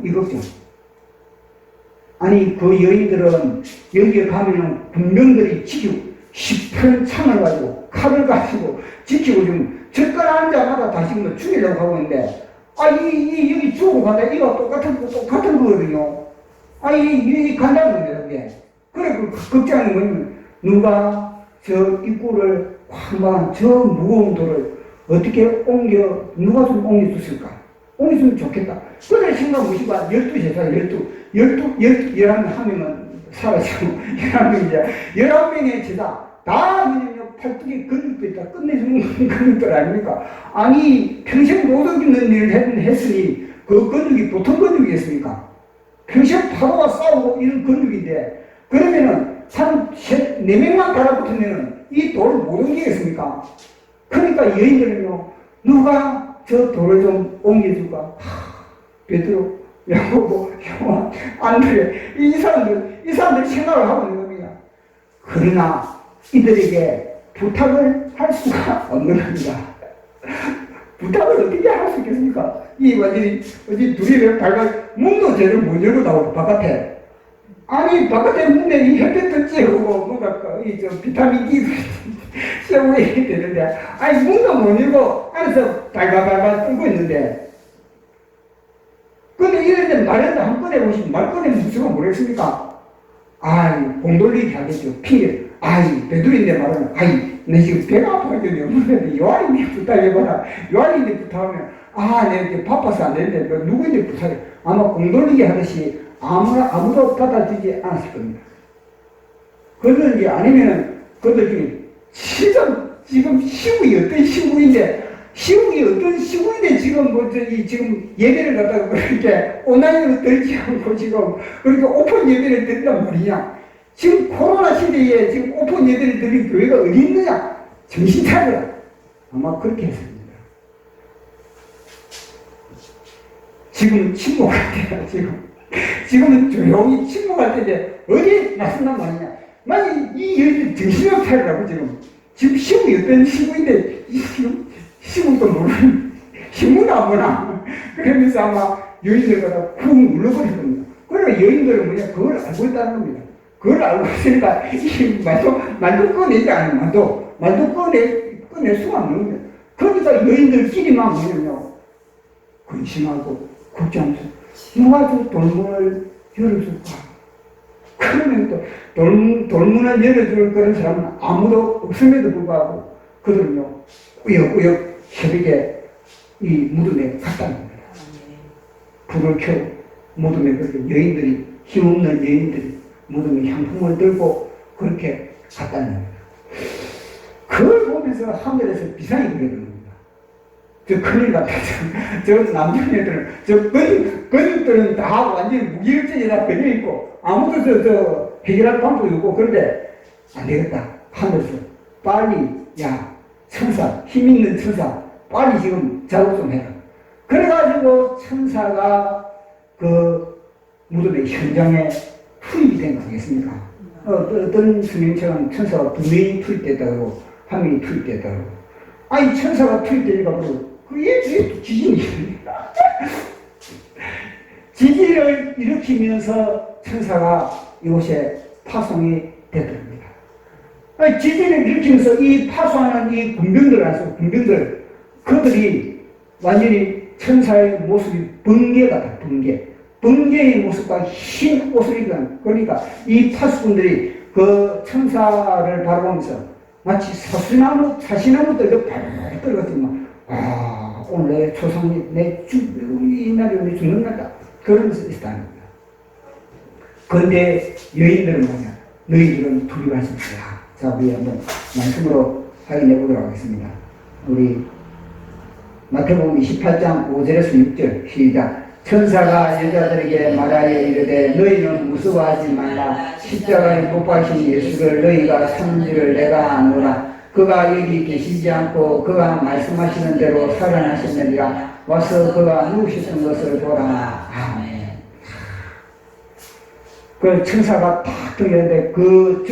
아니 그 여인들은 여기에 가면 군병들이 지키고 10편 창을 가지고 칼을 가지고 지키고 지금 젓갈 앉아마다 다 지금 죽이려고 하고 있는데 여기 죽고 간다. 이거 똑같은 거거든요. 이 간다는 겁니다, 그게. 그래, 걱정하는 거는 누가 저 입구를 황방한 저 무거운 돌을 어떻게 누가 좀 옮겨줬을까? 옮겨주면 좋겠다. 그래, 생각 무시고 12제자, 11명은 사라지고, 11명의 제자, 다 뭐냐면 팔뚝에 근육도 있다. 끝내주는 근육들 아닙니까? 아니 평생 노동 있는 일을 했으니 그 근육이 보통 근육이겠습니까? 평생 파도와 싸우고 이런 근육인데 그러면은 한 4명만 달아붙으면은 이 돌을 못 옮기겠습니까? 그러니까 여인들은요 누가 저 돌을 좀 옮겨줄까? 베드로, 야고보, 요한, 안드레 이 사람들 생각을 하고 있는 겁니다. 그러나 이들에게 부탁을 할 수가 없는 겁니다. 부탁을 어떻게 할 수 있겠습니까? 이 완전히 둘이 문도 제대로 못 열고 나오고 바깥에. 아니 바깥에 문에 이 햇볕도 쬐고 뭔가 비타민 D 세우게 되는데, 아니, 문도 못 열고, 안에서 발발발발 떨고 있는데, 근데 이럴 때 말해도 한 꺼내보시면, 말 꺼내면 무슨 모르겠습니까? 아이, 공돌리기 하겠죠. 핑계. 아이, 배둘인데 말하면, 아이, 내 지금 배가 아파가지고 없는데, 요한님이 부탁해봐라. 요한님이 부탁하면, 아, 내가 이렇게 바빠서 안 되는데, 너 누구인데 부탁해. 아마 공돌리기 하듯이 아무도 받아주지 않았을 겁니다. 그러든지 아니면은, 그들 중에, 지금 시국이 어떤 시국인데, 지금 지금 예배를 갖다가 그렇게 온라인으로 들지 않고 지금 그렇게 오픈 예배를 드린단 말이냐. 지금 코로나 시대에 지금 오픈 예배를 드린 교회가 어디 있느냐. 정신 차려라. 아마 그렇게 했습니다. 지금은 침묵할 때야, 지금은 조용히 침묵할 때인데, 어디 나선단 말이냐. 만약 이 여인들 정신을 차리라고 지금 시국이 어떤 시국인데, 지금 시국도 모르는, 신문도 안 보나. 그러면서 아마 여인들보다 쿵 눌러버릴 겁니다. 그러니까 여인들은 뭐냐, 그걸 알고 있다는 겁니다. 그걸 알고 있으니까, 말도 꺼내지 않아요, 말도 꺼낼 수가 없는 겁니다. 그러니까 여인들끼리만 뭐냐면, 근심하고, 걱정하면서, 누가 저 돌문을 열어줄까? 그러면 또, 돌문을 열어줄 그런 사람은 아무도 없음에도 불구하고, 그들은요, 꾸역꾸역 새벽에 이 무덤에 갔다는 겁니다. 불을 켜고 무덤에 그렇게 여인들이, 힘없는 여인들이 무덤에 향품을 들고 그렇게 갔다는 겁니다. 그걸 보면서 하늘에서 비상이 그려는 겁니다. 저 큰일 났다. 저 남자애들은, 저 근육들은 다 완전히 무기력증에 다 걸려있고, 아무도 저 해결할 방법이 없고, 그런데 안 되겠다. 하늘에서 빨리, 야, 천사, 힘 있는 천사, 빨리 지금 작업 좀 해라. 그래가지고 천사가 그 무덤의 현장에 투입이 된 거 아니겠습니까? 어떤 성경책은 천사가 2명이 투입됐다고, 1명이 투입됐다고. 아니, 천사가 투입되니까 그게 지진이 일어납니다. 지진을 일으키면서 천사가 이곳에 파송이 되더랍니다. 지진을 일으키면서 이 파송하는 이 군병들, 그들이 완전히 천사의 모습이 번개 같아, 번개의 모습과 흰 옷을 입은, 그러니까 이 파수꾼들이 그 천사를 바라보면서 마치 사시나무들도 발발 떨거든요. 아, 오늘 내 조상이, 이 날이 우리 죽는 날이다. 그런 것이 있다는 겁니다. 그런데 여인들은 뭐냐? 너희들은 두려워하지 말라. 자, 우리 한번 말씀으로 확인해 보도록 하겠습니다. 우리 마태복음 28장 5절에서 6절 시작. 천사가 여자들에게 말하여 이르되 너희는 무서워하지 말라. 십자가에 못 박힌 예수를 너희가 찾는 줄을 내가 아노라. 그가 여기 계시지 않고 그가 말씀하시는 대로 살아나셨느니라. 와서 그가 누우셨던 것을 보라. 아멘. 그 천사가 딱 들렸는데 그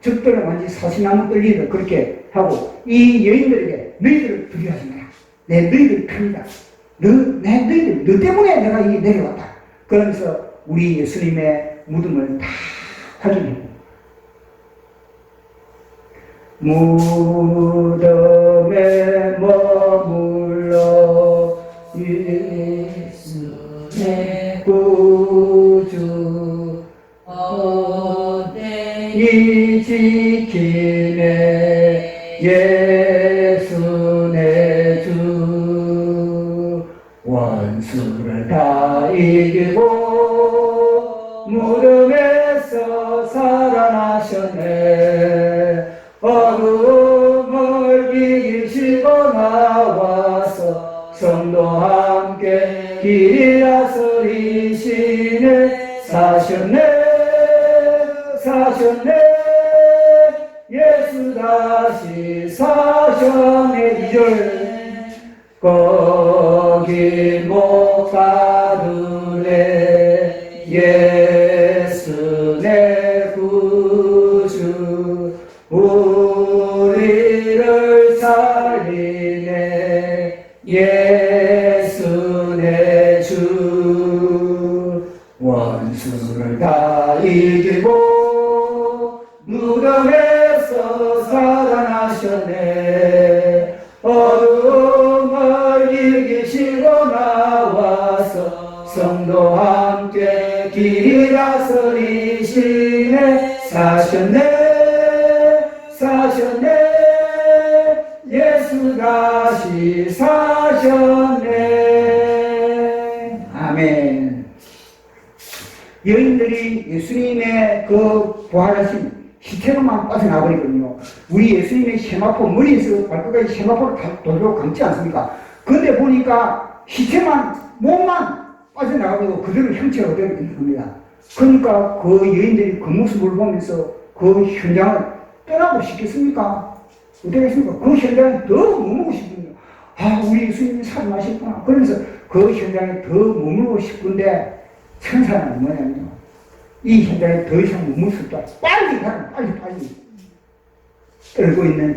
적들은 완전히 사시나무 떨리듯 그렇게 하고 이 여인들에게 너희들을 두려워하지 마라. 너희들 편이다. 너 때문에 내가 이 내려왔다. 그러면서 우리 예수님의 무덤을 다 확인해. 무덤에 머물러 예수의 구주 이 지키네 예수 내 주 원수를 다 이기고 무덤에서 살아나셨네. 어둠을 이기시고 나와서 성도와 함께 길이 다스리시네. 사셨네 예수 다시 사셨네. 2절 거기 못 가두네. 예수 내 구주 우리를 살리네. 예수 내 주 원수를 다 이기고 무덤에서 살아나 성도 함께 길이 다스리시네. 사셨네 사셨네 예수 다시 사셨네. 아멘. 여인들이 예수님의 그 부활하신 시체로만 빠져나버리거든요. 우리 예수님의 세마포, 머리에서 발끝까지 세마포를 다 돌로 감지 않습니까? 근데 보니까 시체만, 몸만 빠져나가고 그대로 형체가 그대로 있는 겁니다. 그러니까 그 여인들이 그 모습을 보면서 그 현장을 떠나고 싶겠습니까? 어떻겠습니까? 그 현장에 더 머물고 싶군요. 아, 우리 예수님이 살아나셨구나. 그러면서 그 현장에 더 머물고 싶은데 천사는 뭐냐면요. 이 현장에 더 이상 머물 수 없다. 빨리 가라, 빨리. 떨고 있는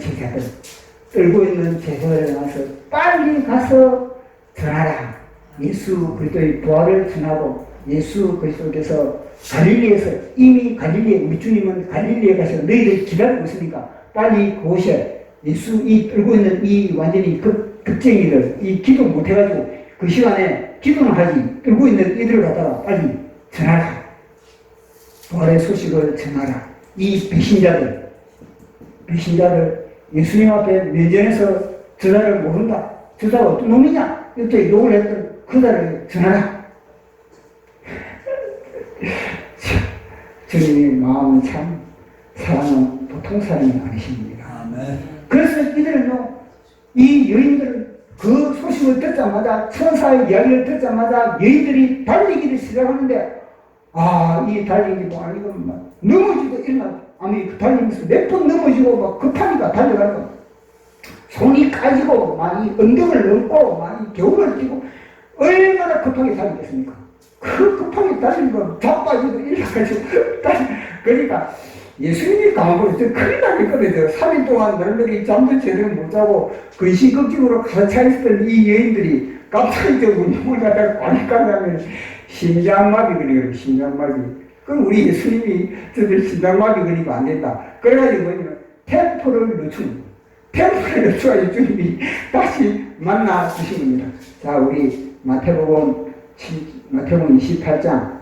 제자들을 나서 빨리 가서 전하라. 예수 그리스도의 부활을 전하고 예수 그리스도께서 갈릴리에서 이미 갈릴리에 우리 주님은 갈릴리에 가서 너희들 기다리고 있으니까 빨리 그곳에 예수 이 떨고 있는 이 완전히 급쟁이들 이 기도 못해가지고 그 시간에 기도는 하지 떨고 있는 이들을 갖다가 빨리 전하라. 부활의 소식을 전하라. 이 배신자들 예수님 앞에 면전에서 저자를 모른다. 저자가 어떤 놈이냐? 이때 욕을 했던 그자를 전하라. 주님의 마음은 참 사랑은 보통 사람이 아니십니다. 아멘. 그래서 이들은요, 이 여인들은 그 소식을 듣자마자 천사의 이야기를 듣자마자 여인들이 달리기를 시작하는데 이 달리기도 아니고 막 넘어지고 일어나 아니 달리면서 몇 번 넘어지고 막 급하니까 달려가고 손이 까지고 막 이 언덕을 넘고 막 이 겨울을 뛰고 얼마나 급하게 달리겠습니까? 그 급하게 달리는 건 자빠지고 일어나가지고 그러니까 예수님이 가만보면 저 큰일 나겠거든요. 3일 동안 너희들이 잠도 제대로 못 자고 근심걱정으로 가차 있었던 이 여인들이 갑자기 저 운동을 갖다가 꽈니까 하면 심장마비 걸리거든요. 심장마비. 그럼 우리 예수님이 저들 심장마비 걸리고 안 된다. 그래가지고 뭐냐면 템포를 늦춰가지고 주님이 다시 만나 주신 겁니다. 자, 우리 마태복음 28장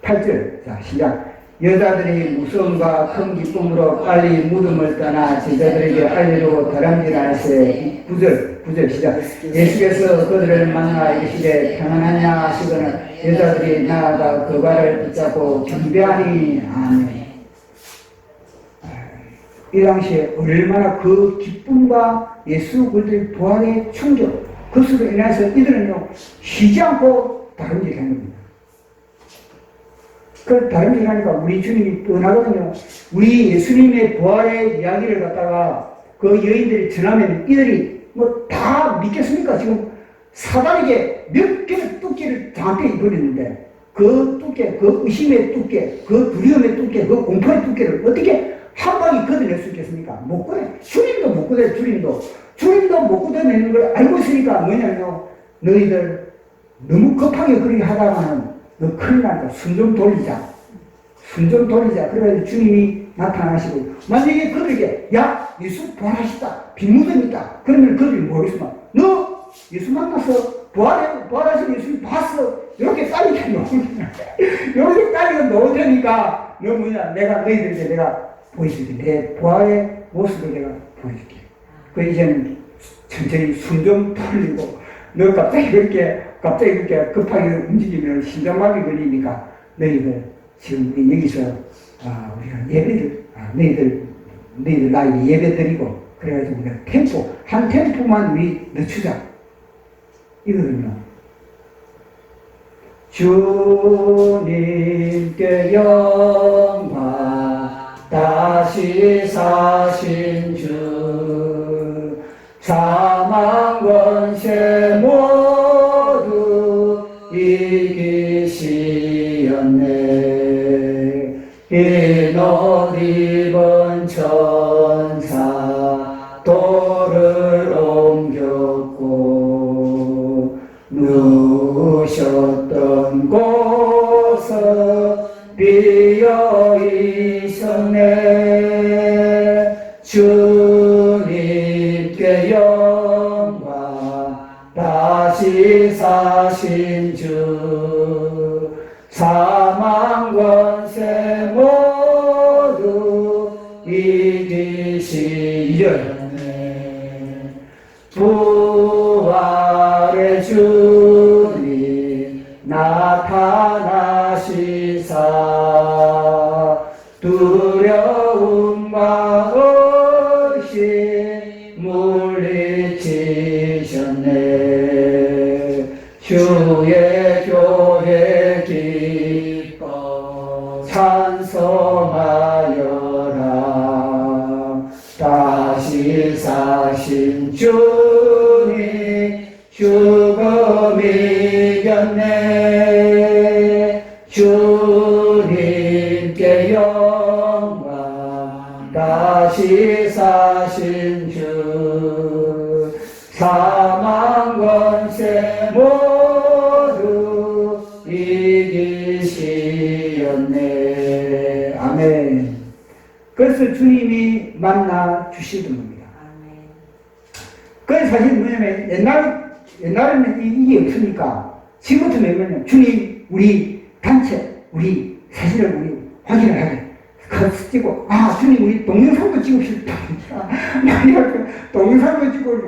8절. 자, 시작. 여자들이 무서움과 큰 기쁨으로 빨리 무덤을 떠나 제자들에게 알리려고 다람쥐라세. 9절 시작. 예수께서 그들을 만나 이르시되 평안하냐 하시거늘 여자들이 나아가 그 발을 붙잡고 경배하니. 아멘. 이 당시에 얼마나 그 기쁨과 예수 그리스도의 부활의 충격, 그것으로 인해서 이들은요 쉬지 않고 다름질을 한 겁니다. 그 다름질을 하니까 우리 주님이 떠나거든요. 우리 예수님의 부활의 이야기를 갖다가 그 여인들이 전하면 이들이 뭐 다 믿겠습니까? 지금 사단에게 몇 개의 뚜께를 저한테 입어냈는데 그 뚜께, 그 의심의 뚜께, 그 두려움의 뚜께, 그 공포의 뚜께를 어떻게 한 방에 걷어낼 수 있겠습니까? 못 걷어. 주님도 못 걷어요. 주님도 못 걷어내는 걸 알고 있으니까 뭐냐면요. 너희들 너무 급하게 그렇게 하다가는 너 큰일 난다. 순 좀 돌리자. 그래가지고 주님이 나타나시고 만약에 그들에게 야 예수 부활하시다. 빈무덤 있다. 그러면 그들이 뭐겠습니까? 너 예수 만나서 부활하신 예수님 봤어. 이렇게 까리게 놓으니까 이렇게 까리게 놓으니까 너 뭐냐 내가 너희들에게 내가 보여줄게. 내 부활의 모습을 내가 보여줄게. 그 이제는 천천히 숨 좀 돌리고 너 갑자기 그렇게 급하게 움직이면 심장마비 걸리니까 너희들 지금 우리 여기서 우리가 예배를 너희들 나에게 예배 드리고 그래가지고 우리가 한 템포만 우리 늦추자. 이거든요. 주님께 영광 다시 사신 주 사망 권세 모두 이기시었네. 흰옷 입은 천사 돌을 옮겼고 누우셨던 곳은 비어 있었네. 주님께 영광 다시 다시 사신 주 사망 권세 모두 이기시려네. 부활의 주님 나타나시사 두려움과 없이 물리치셨네. 주의 교회 기뻐 찬송하여라. 다시 사신 주님 죽음 이겼네. 주님께 영광. 다시 사신 주 사망 권세 모두 이기시었네. 아멘. 그래서 주님이 만나 주시던 겁니다. 그래서 사실 뭐냐면 옛날에는 이게 없으니까 지금부터 뭐냐면 주님 우리 단체 우리 사실을 우리 확인을 하게 그래서 찍고 주님 우리 동영상도 찍읍시다. 동영상도 찍고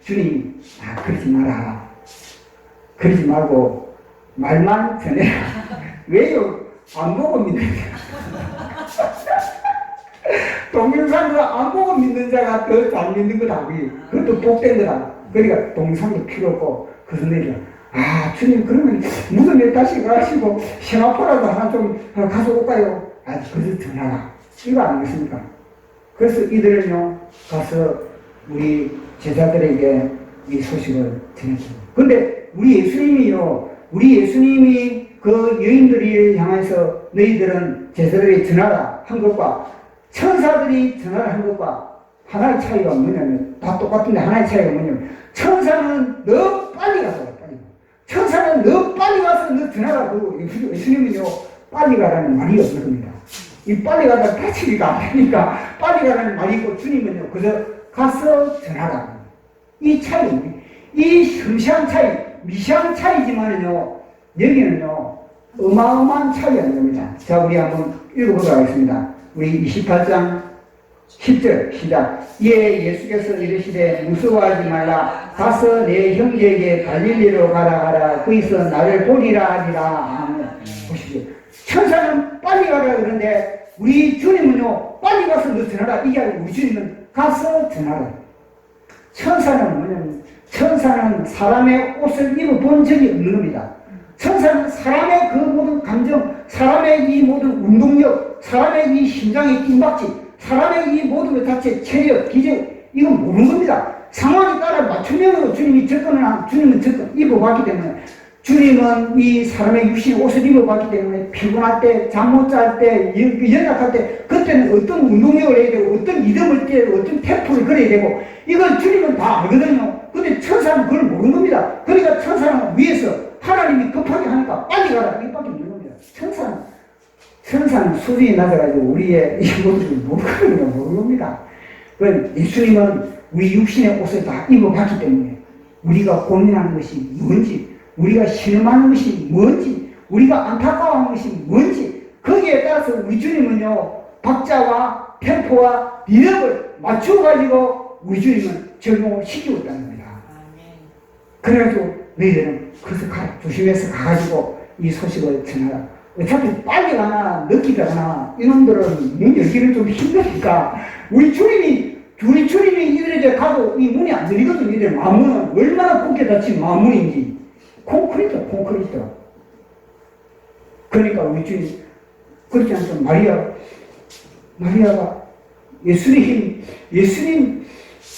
주님 그러지 마라. 그러지 말고 말만 전해라. 왜요? 안 보고 믿는 자. 동영상을 안 보고 믿는 자가 더 잘 믿는 거다. 그것도 복된 거다. 그러니까 동영상도 필요 없고 그래서 내가 주님 그러면 무덤에 다시 가시고 세마포라도 하나 좀 가져올까요? 그래서 전하라. 이거 아니겠습니까? 그래서 이들은요 가서 우리 제자들에게 이 소식을 전했습니다. 근데 우리 예수님이 그 여인들을 향해서 너희들은 제자들에게 전하라 한 것과 천사들이 전하라 한 것과 하나의 차이가 뭐냐면 다 똑같은데 하나의 차이가 뭐냐면 천사는 너 빨리 가서 천사는 너 빨리 가서 너 전하라. 그리고 예수님은요 빨리 가라는 말이 없는 겁니다. 이 빨리 가다 다치기가 안 되니까 빨리 가라는 말이 있고 주님은요 그저 가서 전하라. 이 차이, 이 섬세한 차이, 미세한 차이지만은요 여기는요 어마어마한 차이가 있는 겁니다. 자 우리 한번 읽어보도록 하겠습니다. 우리 28장 10절 시작. 예수께서 이르시되 무서워하지 말라. 가서 내 형제에게 갈릴리로 가라. 거기서 나를 보리라 하리라. 보십시오. 천사는 빨리 가라 그러는데 우리 주님은요 빨리 가서 너 전하라. 이게 아니고 우리 주님은 가서 전하라. 천사는 뭐냐면 천사는 사람의 옷을 입어본 적이 없는 겁니다. 천사는 사람의 그 모든 감정, 사람의 이 모든 운동력, 사람의 이 심장의 띵박질, 사람의 이 모든 것 자체 체력, 기적, 이건 모르는 겁니다. 상황에 따라 맞춤형으로 주님은 접근 입어봤기 때문에 주님은 이 사람의 육신의 옷을 입어봤기 때문에 피곤할 때, 잠 못 잘 때, 연약할 때 그때는 어떤 운동력을 해야 되고 어떤 리듬을 떼야 되고 어떤 템포를 걸어야 되고 이걸 주님은 다 알거든요. 근데 천사는 그걸 모르는 겁니다. 그러니까 천사는 위에서 하나님이 급하게 하니까 빨리 가라 이밖에 없는 겁니다. 천사는 수준이 낮아가지고 우리의 이 모습을 모르는 겁니다. 예수님은 우리 육신의 옷을 다 입어봤기 때문에 우리가 고민하는 것이 뭔지, 우리가 신음하는 것이 뭔지, 우리가 안타까워하는 것이 뭔지 거기에 따라서 우리 주님은요 박자와 템포와 리듬을 맞춰가지고 우리 주님은 적용을 시키고 있다는 겁니다. 그래가지고 너희들은 그래서 조심해서 가가지고 이 소식을 전하라. 어차피 빨리 가나 늦게 가나 이놈들은 문 열기는 좀 힘드니까 우리 주님이 이들에게 가도 이 문이 안 열리거든요. 이들 마문은 얼마나 굳게 닫힌 마문인지 콘크리트. 그러니까 우리 주님 그렇지 않죠. 마리아가 예수님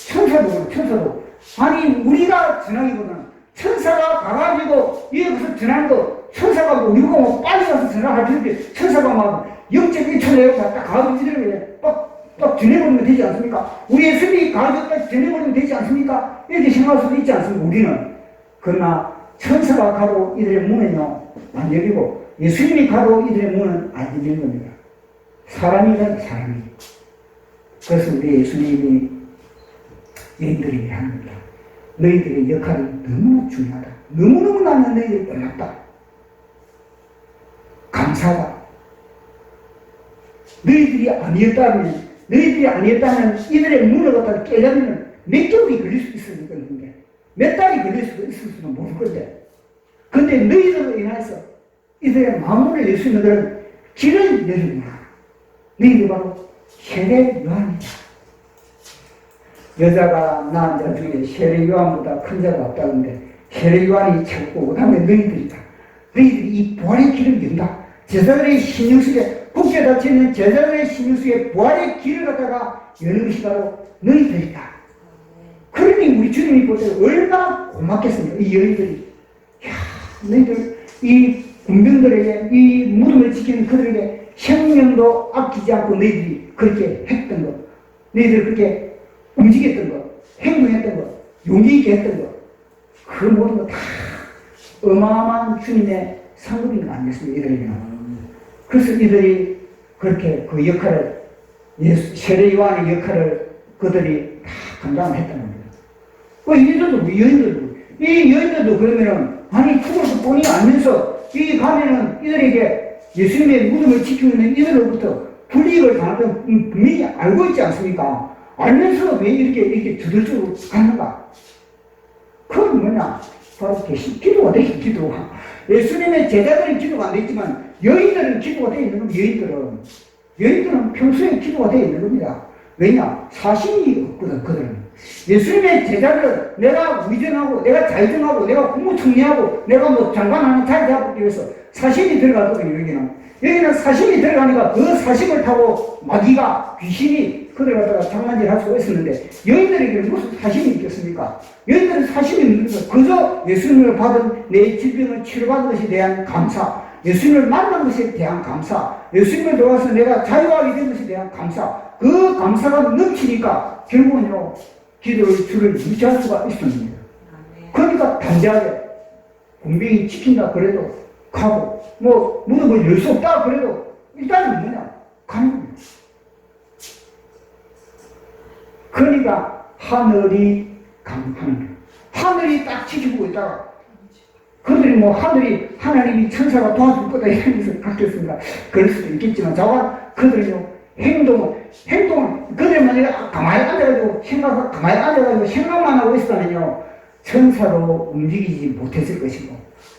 천사도 아니 우리가 전하기보다는 천사가 가가지고 여기서 전하는 거 천사가 우리가 뭐 빨리 가서 전화할 텐데 천사가 막 0.1초 내에 딱 가가지고 딱 전해버리면 되지 않습니까? 우리 예수님이 가가지고 딱 전해버리면 되지 않습니까? 이렇게 생각할 수도 있지 않습니까? 우리는. 그러나 천사가 가도 이들의 문은요 안 열리고 예수님이 가도 이들의 문은 안 열리는 겁니다. 사람이다 사람이. 그래서 우리 예수님이 여인들에게 하는 겁니다. 너희들의 역할이 너무나 중요하다. 너무너무 나는 너희들이 고맙다. 감사하다. 너희들이 아니었다면 이들의 문을 갖다가 깨려면 몇 개월이 걸릴 수도 있을 건데, 몇 달이 걸릴 수도 있을 수도 모를 건데, 근데 너희들로 인해서 이들의 마음을 열 수 있는 그런 길을 열어주나. 너희들 바로 세례 요한이다. 여자가 낳은 자 중에 세례 요한보다 큰 자가 없다는데 세례 요한이 최고, 그 다음에 너희들이다. 너희들이 이 부활의 길을 연다. 제자들의 심령 속에, 굳게 닫혀있는 제자들의 심령 속에 부활의 길을 갖다가 여는 것이 바로 너희들이다. 그러니 우리 주님이 볼 때 얼마나 고맙겠습니까? 이 여인들이. 야, 너희들, 이 군병들에게, 이 무덤을 지키는 그들에게 생명도 아끼지 않고 너희들이 그렇게 했던 것, 너희들 그렇게 움직였던 것, 행동했던 것, 용기 있게 했던 것, 그 모든 것 다 어마어마한 주님의 상급인 거 아니겠습니까? 이들에게는. 그래서 이들이 그렇게 그 역할을, 세례 요한의 역할을 그들이 다 감당을 했다는 겁니다. 이 여인들도 그러면은, 아니, 죽을 뿐이 아니면서, 이 가면은 이들에게 예수님의 무덤을 지키고 있는 이들로부터 불이익을 당하던 분명히 알고 있지 않습니까? 알면서 왜 이렇게 두들주고 가는가? 그건 뭐냐? 바로 기도가 돼 있는 기도가. 예수님의 제자들은 기도가 안 돼 있지만, 여인들은 기도가 돼 있는 겁니다, 여인들은 평소에 기도가 돼 있는 겁니다. 왜냐? 사심이 없거든, 그들은. 예수님의 제자들은 내가 위전하고, 내가 자유정하고, 내가 국무총리하고, 내가 뭐 장관하는 자리 잡기 위해서 사심이 들어가거든요, 여기는 사심이 들어가니까 그 사심을 타고 마귀가, 귀신이 그들 갖다가 장난질 할 수가 있었는데, 여인들에게는 무슨 사심이 있겠습니까? 여인들은 사심이 있는 거죠. 그저 예수님을 받은 내 질병을 치료받은 것에 대한 감사, 예수님을 만난 것에 대한 감사, 예수님을 도와서 내가 자유하게 된 것에 대한 감사, 그 감사가 넘치니까 결국은요, 기도의 줄을 유지할 수가 있었습니다. 그러니까 단대하게 군병이 지킨다 그래도 가고, 뭐 무덤을 열 수 없다 그래도 일단은 뭐냐? 가는 겁니다. 그러니까 하늘이 강하는 거예요. 하늘이 딱 지키고 있다가 그들이 뭐 하나님이 천사가 도와줄 거다 이러면서 갖겠습니다. 그럴 수도 있겠지만 자가 그들은요 행동을 그들이 만약에 가만히 앉아가지고 생각만 하고 있었다면요 천사로 움직이지 못했을 것이고,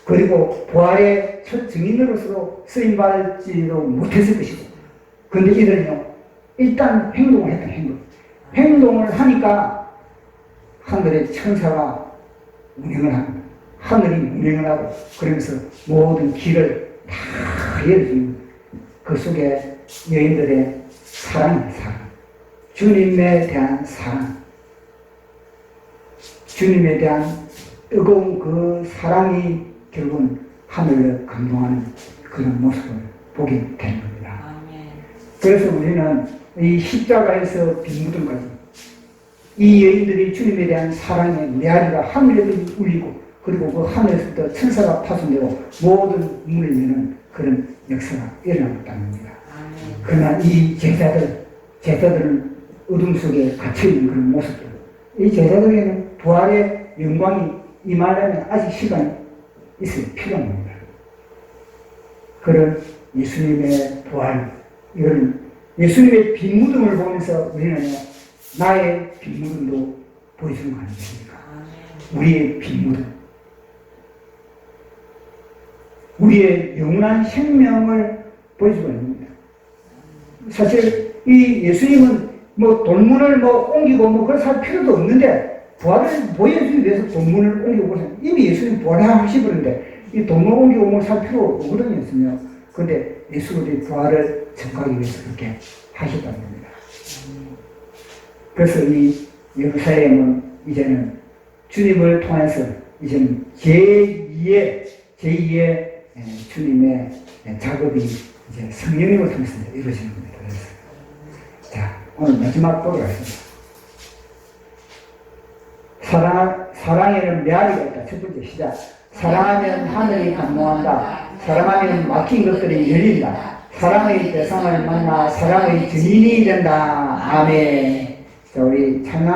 그리고 부활의 첫 증인으로서 쓰임받지도 못했을 것이고, 그런데 이들은요 일단 행동을 했던 행동을 하니까 하늘의 천사가 운행을 합니다. 하늘이 운행을 하고, 그러면서 모든 길을 다 열어줍니다. 그 속에 여인들의 사랑, 주님에 대한 사랑, 주님에 대한 뜨거운 그 사랑이 결국은 하늘을 감동하는 그런 모습을 보게 되는 겁니다. 그래서 우리는 이 십자가에서 빈무덤까지 이 여인들이 주님에 대한 사랑의 메아리가 하늘에도 울리고, 그리고 그 하늘에서부터 천사가 파손되고 모든 문을 여는 그런 역사가 일어나고 있다는 겁니다. 그러나 이 제자들은 어둠 속에 갇혀있는 그런 모습들, 이 제자들에게는 부활의 영광이 임하려면 아직 시간이 있을 필요한 겁니다. 그런 예수님의 부활, 이거는 예수님의 빈 무덤을 보면서 우리는 나의 빈 무덤도 보여주는 거 아니겠습니까? 우리의 빈 무덤, 우리의 영원한 생명을 보여주고 있는 겁니다. 사실 이 예수님은 뭐 돌문을 뭐 옮기고 뭐 그걸 살 필요도 없는데, 부활을 보여주기 위해서 돌문을 옮기고 그러세요. 이미 예수님 부활하시버렸는데 이 돌문 옮기고 뭐 살 필요 없거든요. 그런데 예수님의 부활을 증거하기 위해서 그렇게 하셨다는 겁니다. 그래서 이 예루살렘은 이제는 주님을 통해서 이제는 제2의 주님의 작업이 이제 성령님을 통해서 이루어지는 겁니다. 그래서 자, 오늘 마지막 보도록 하겠습니다. 사랑에는 메아리가 있다. 첫 번째 시작. 사랑하면 하늘이 감동한다. 사랑하면 막힌 것들이 열린다. 사랑의 대상을 만나 사랑의 증인이 된다. 아멘. 자, 우리 찬양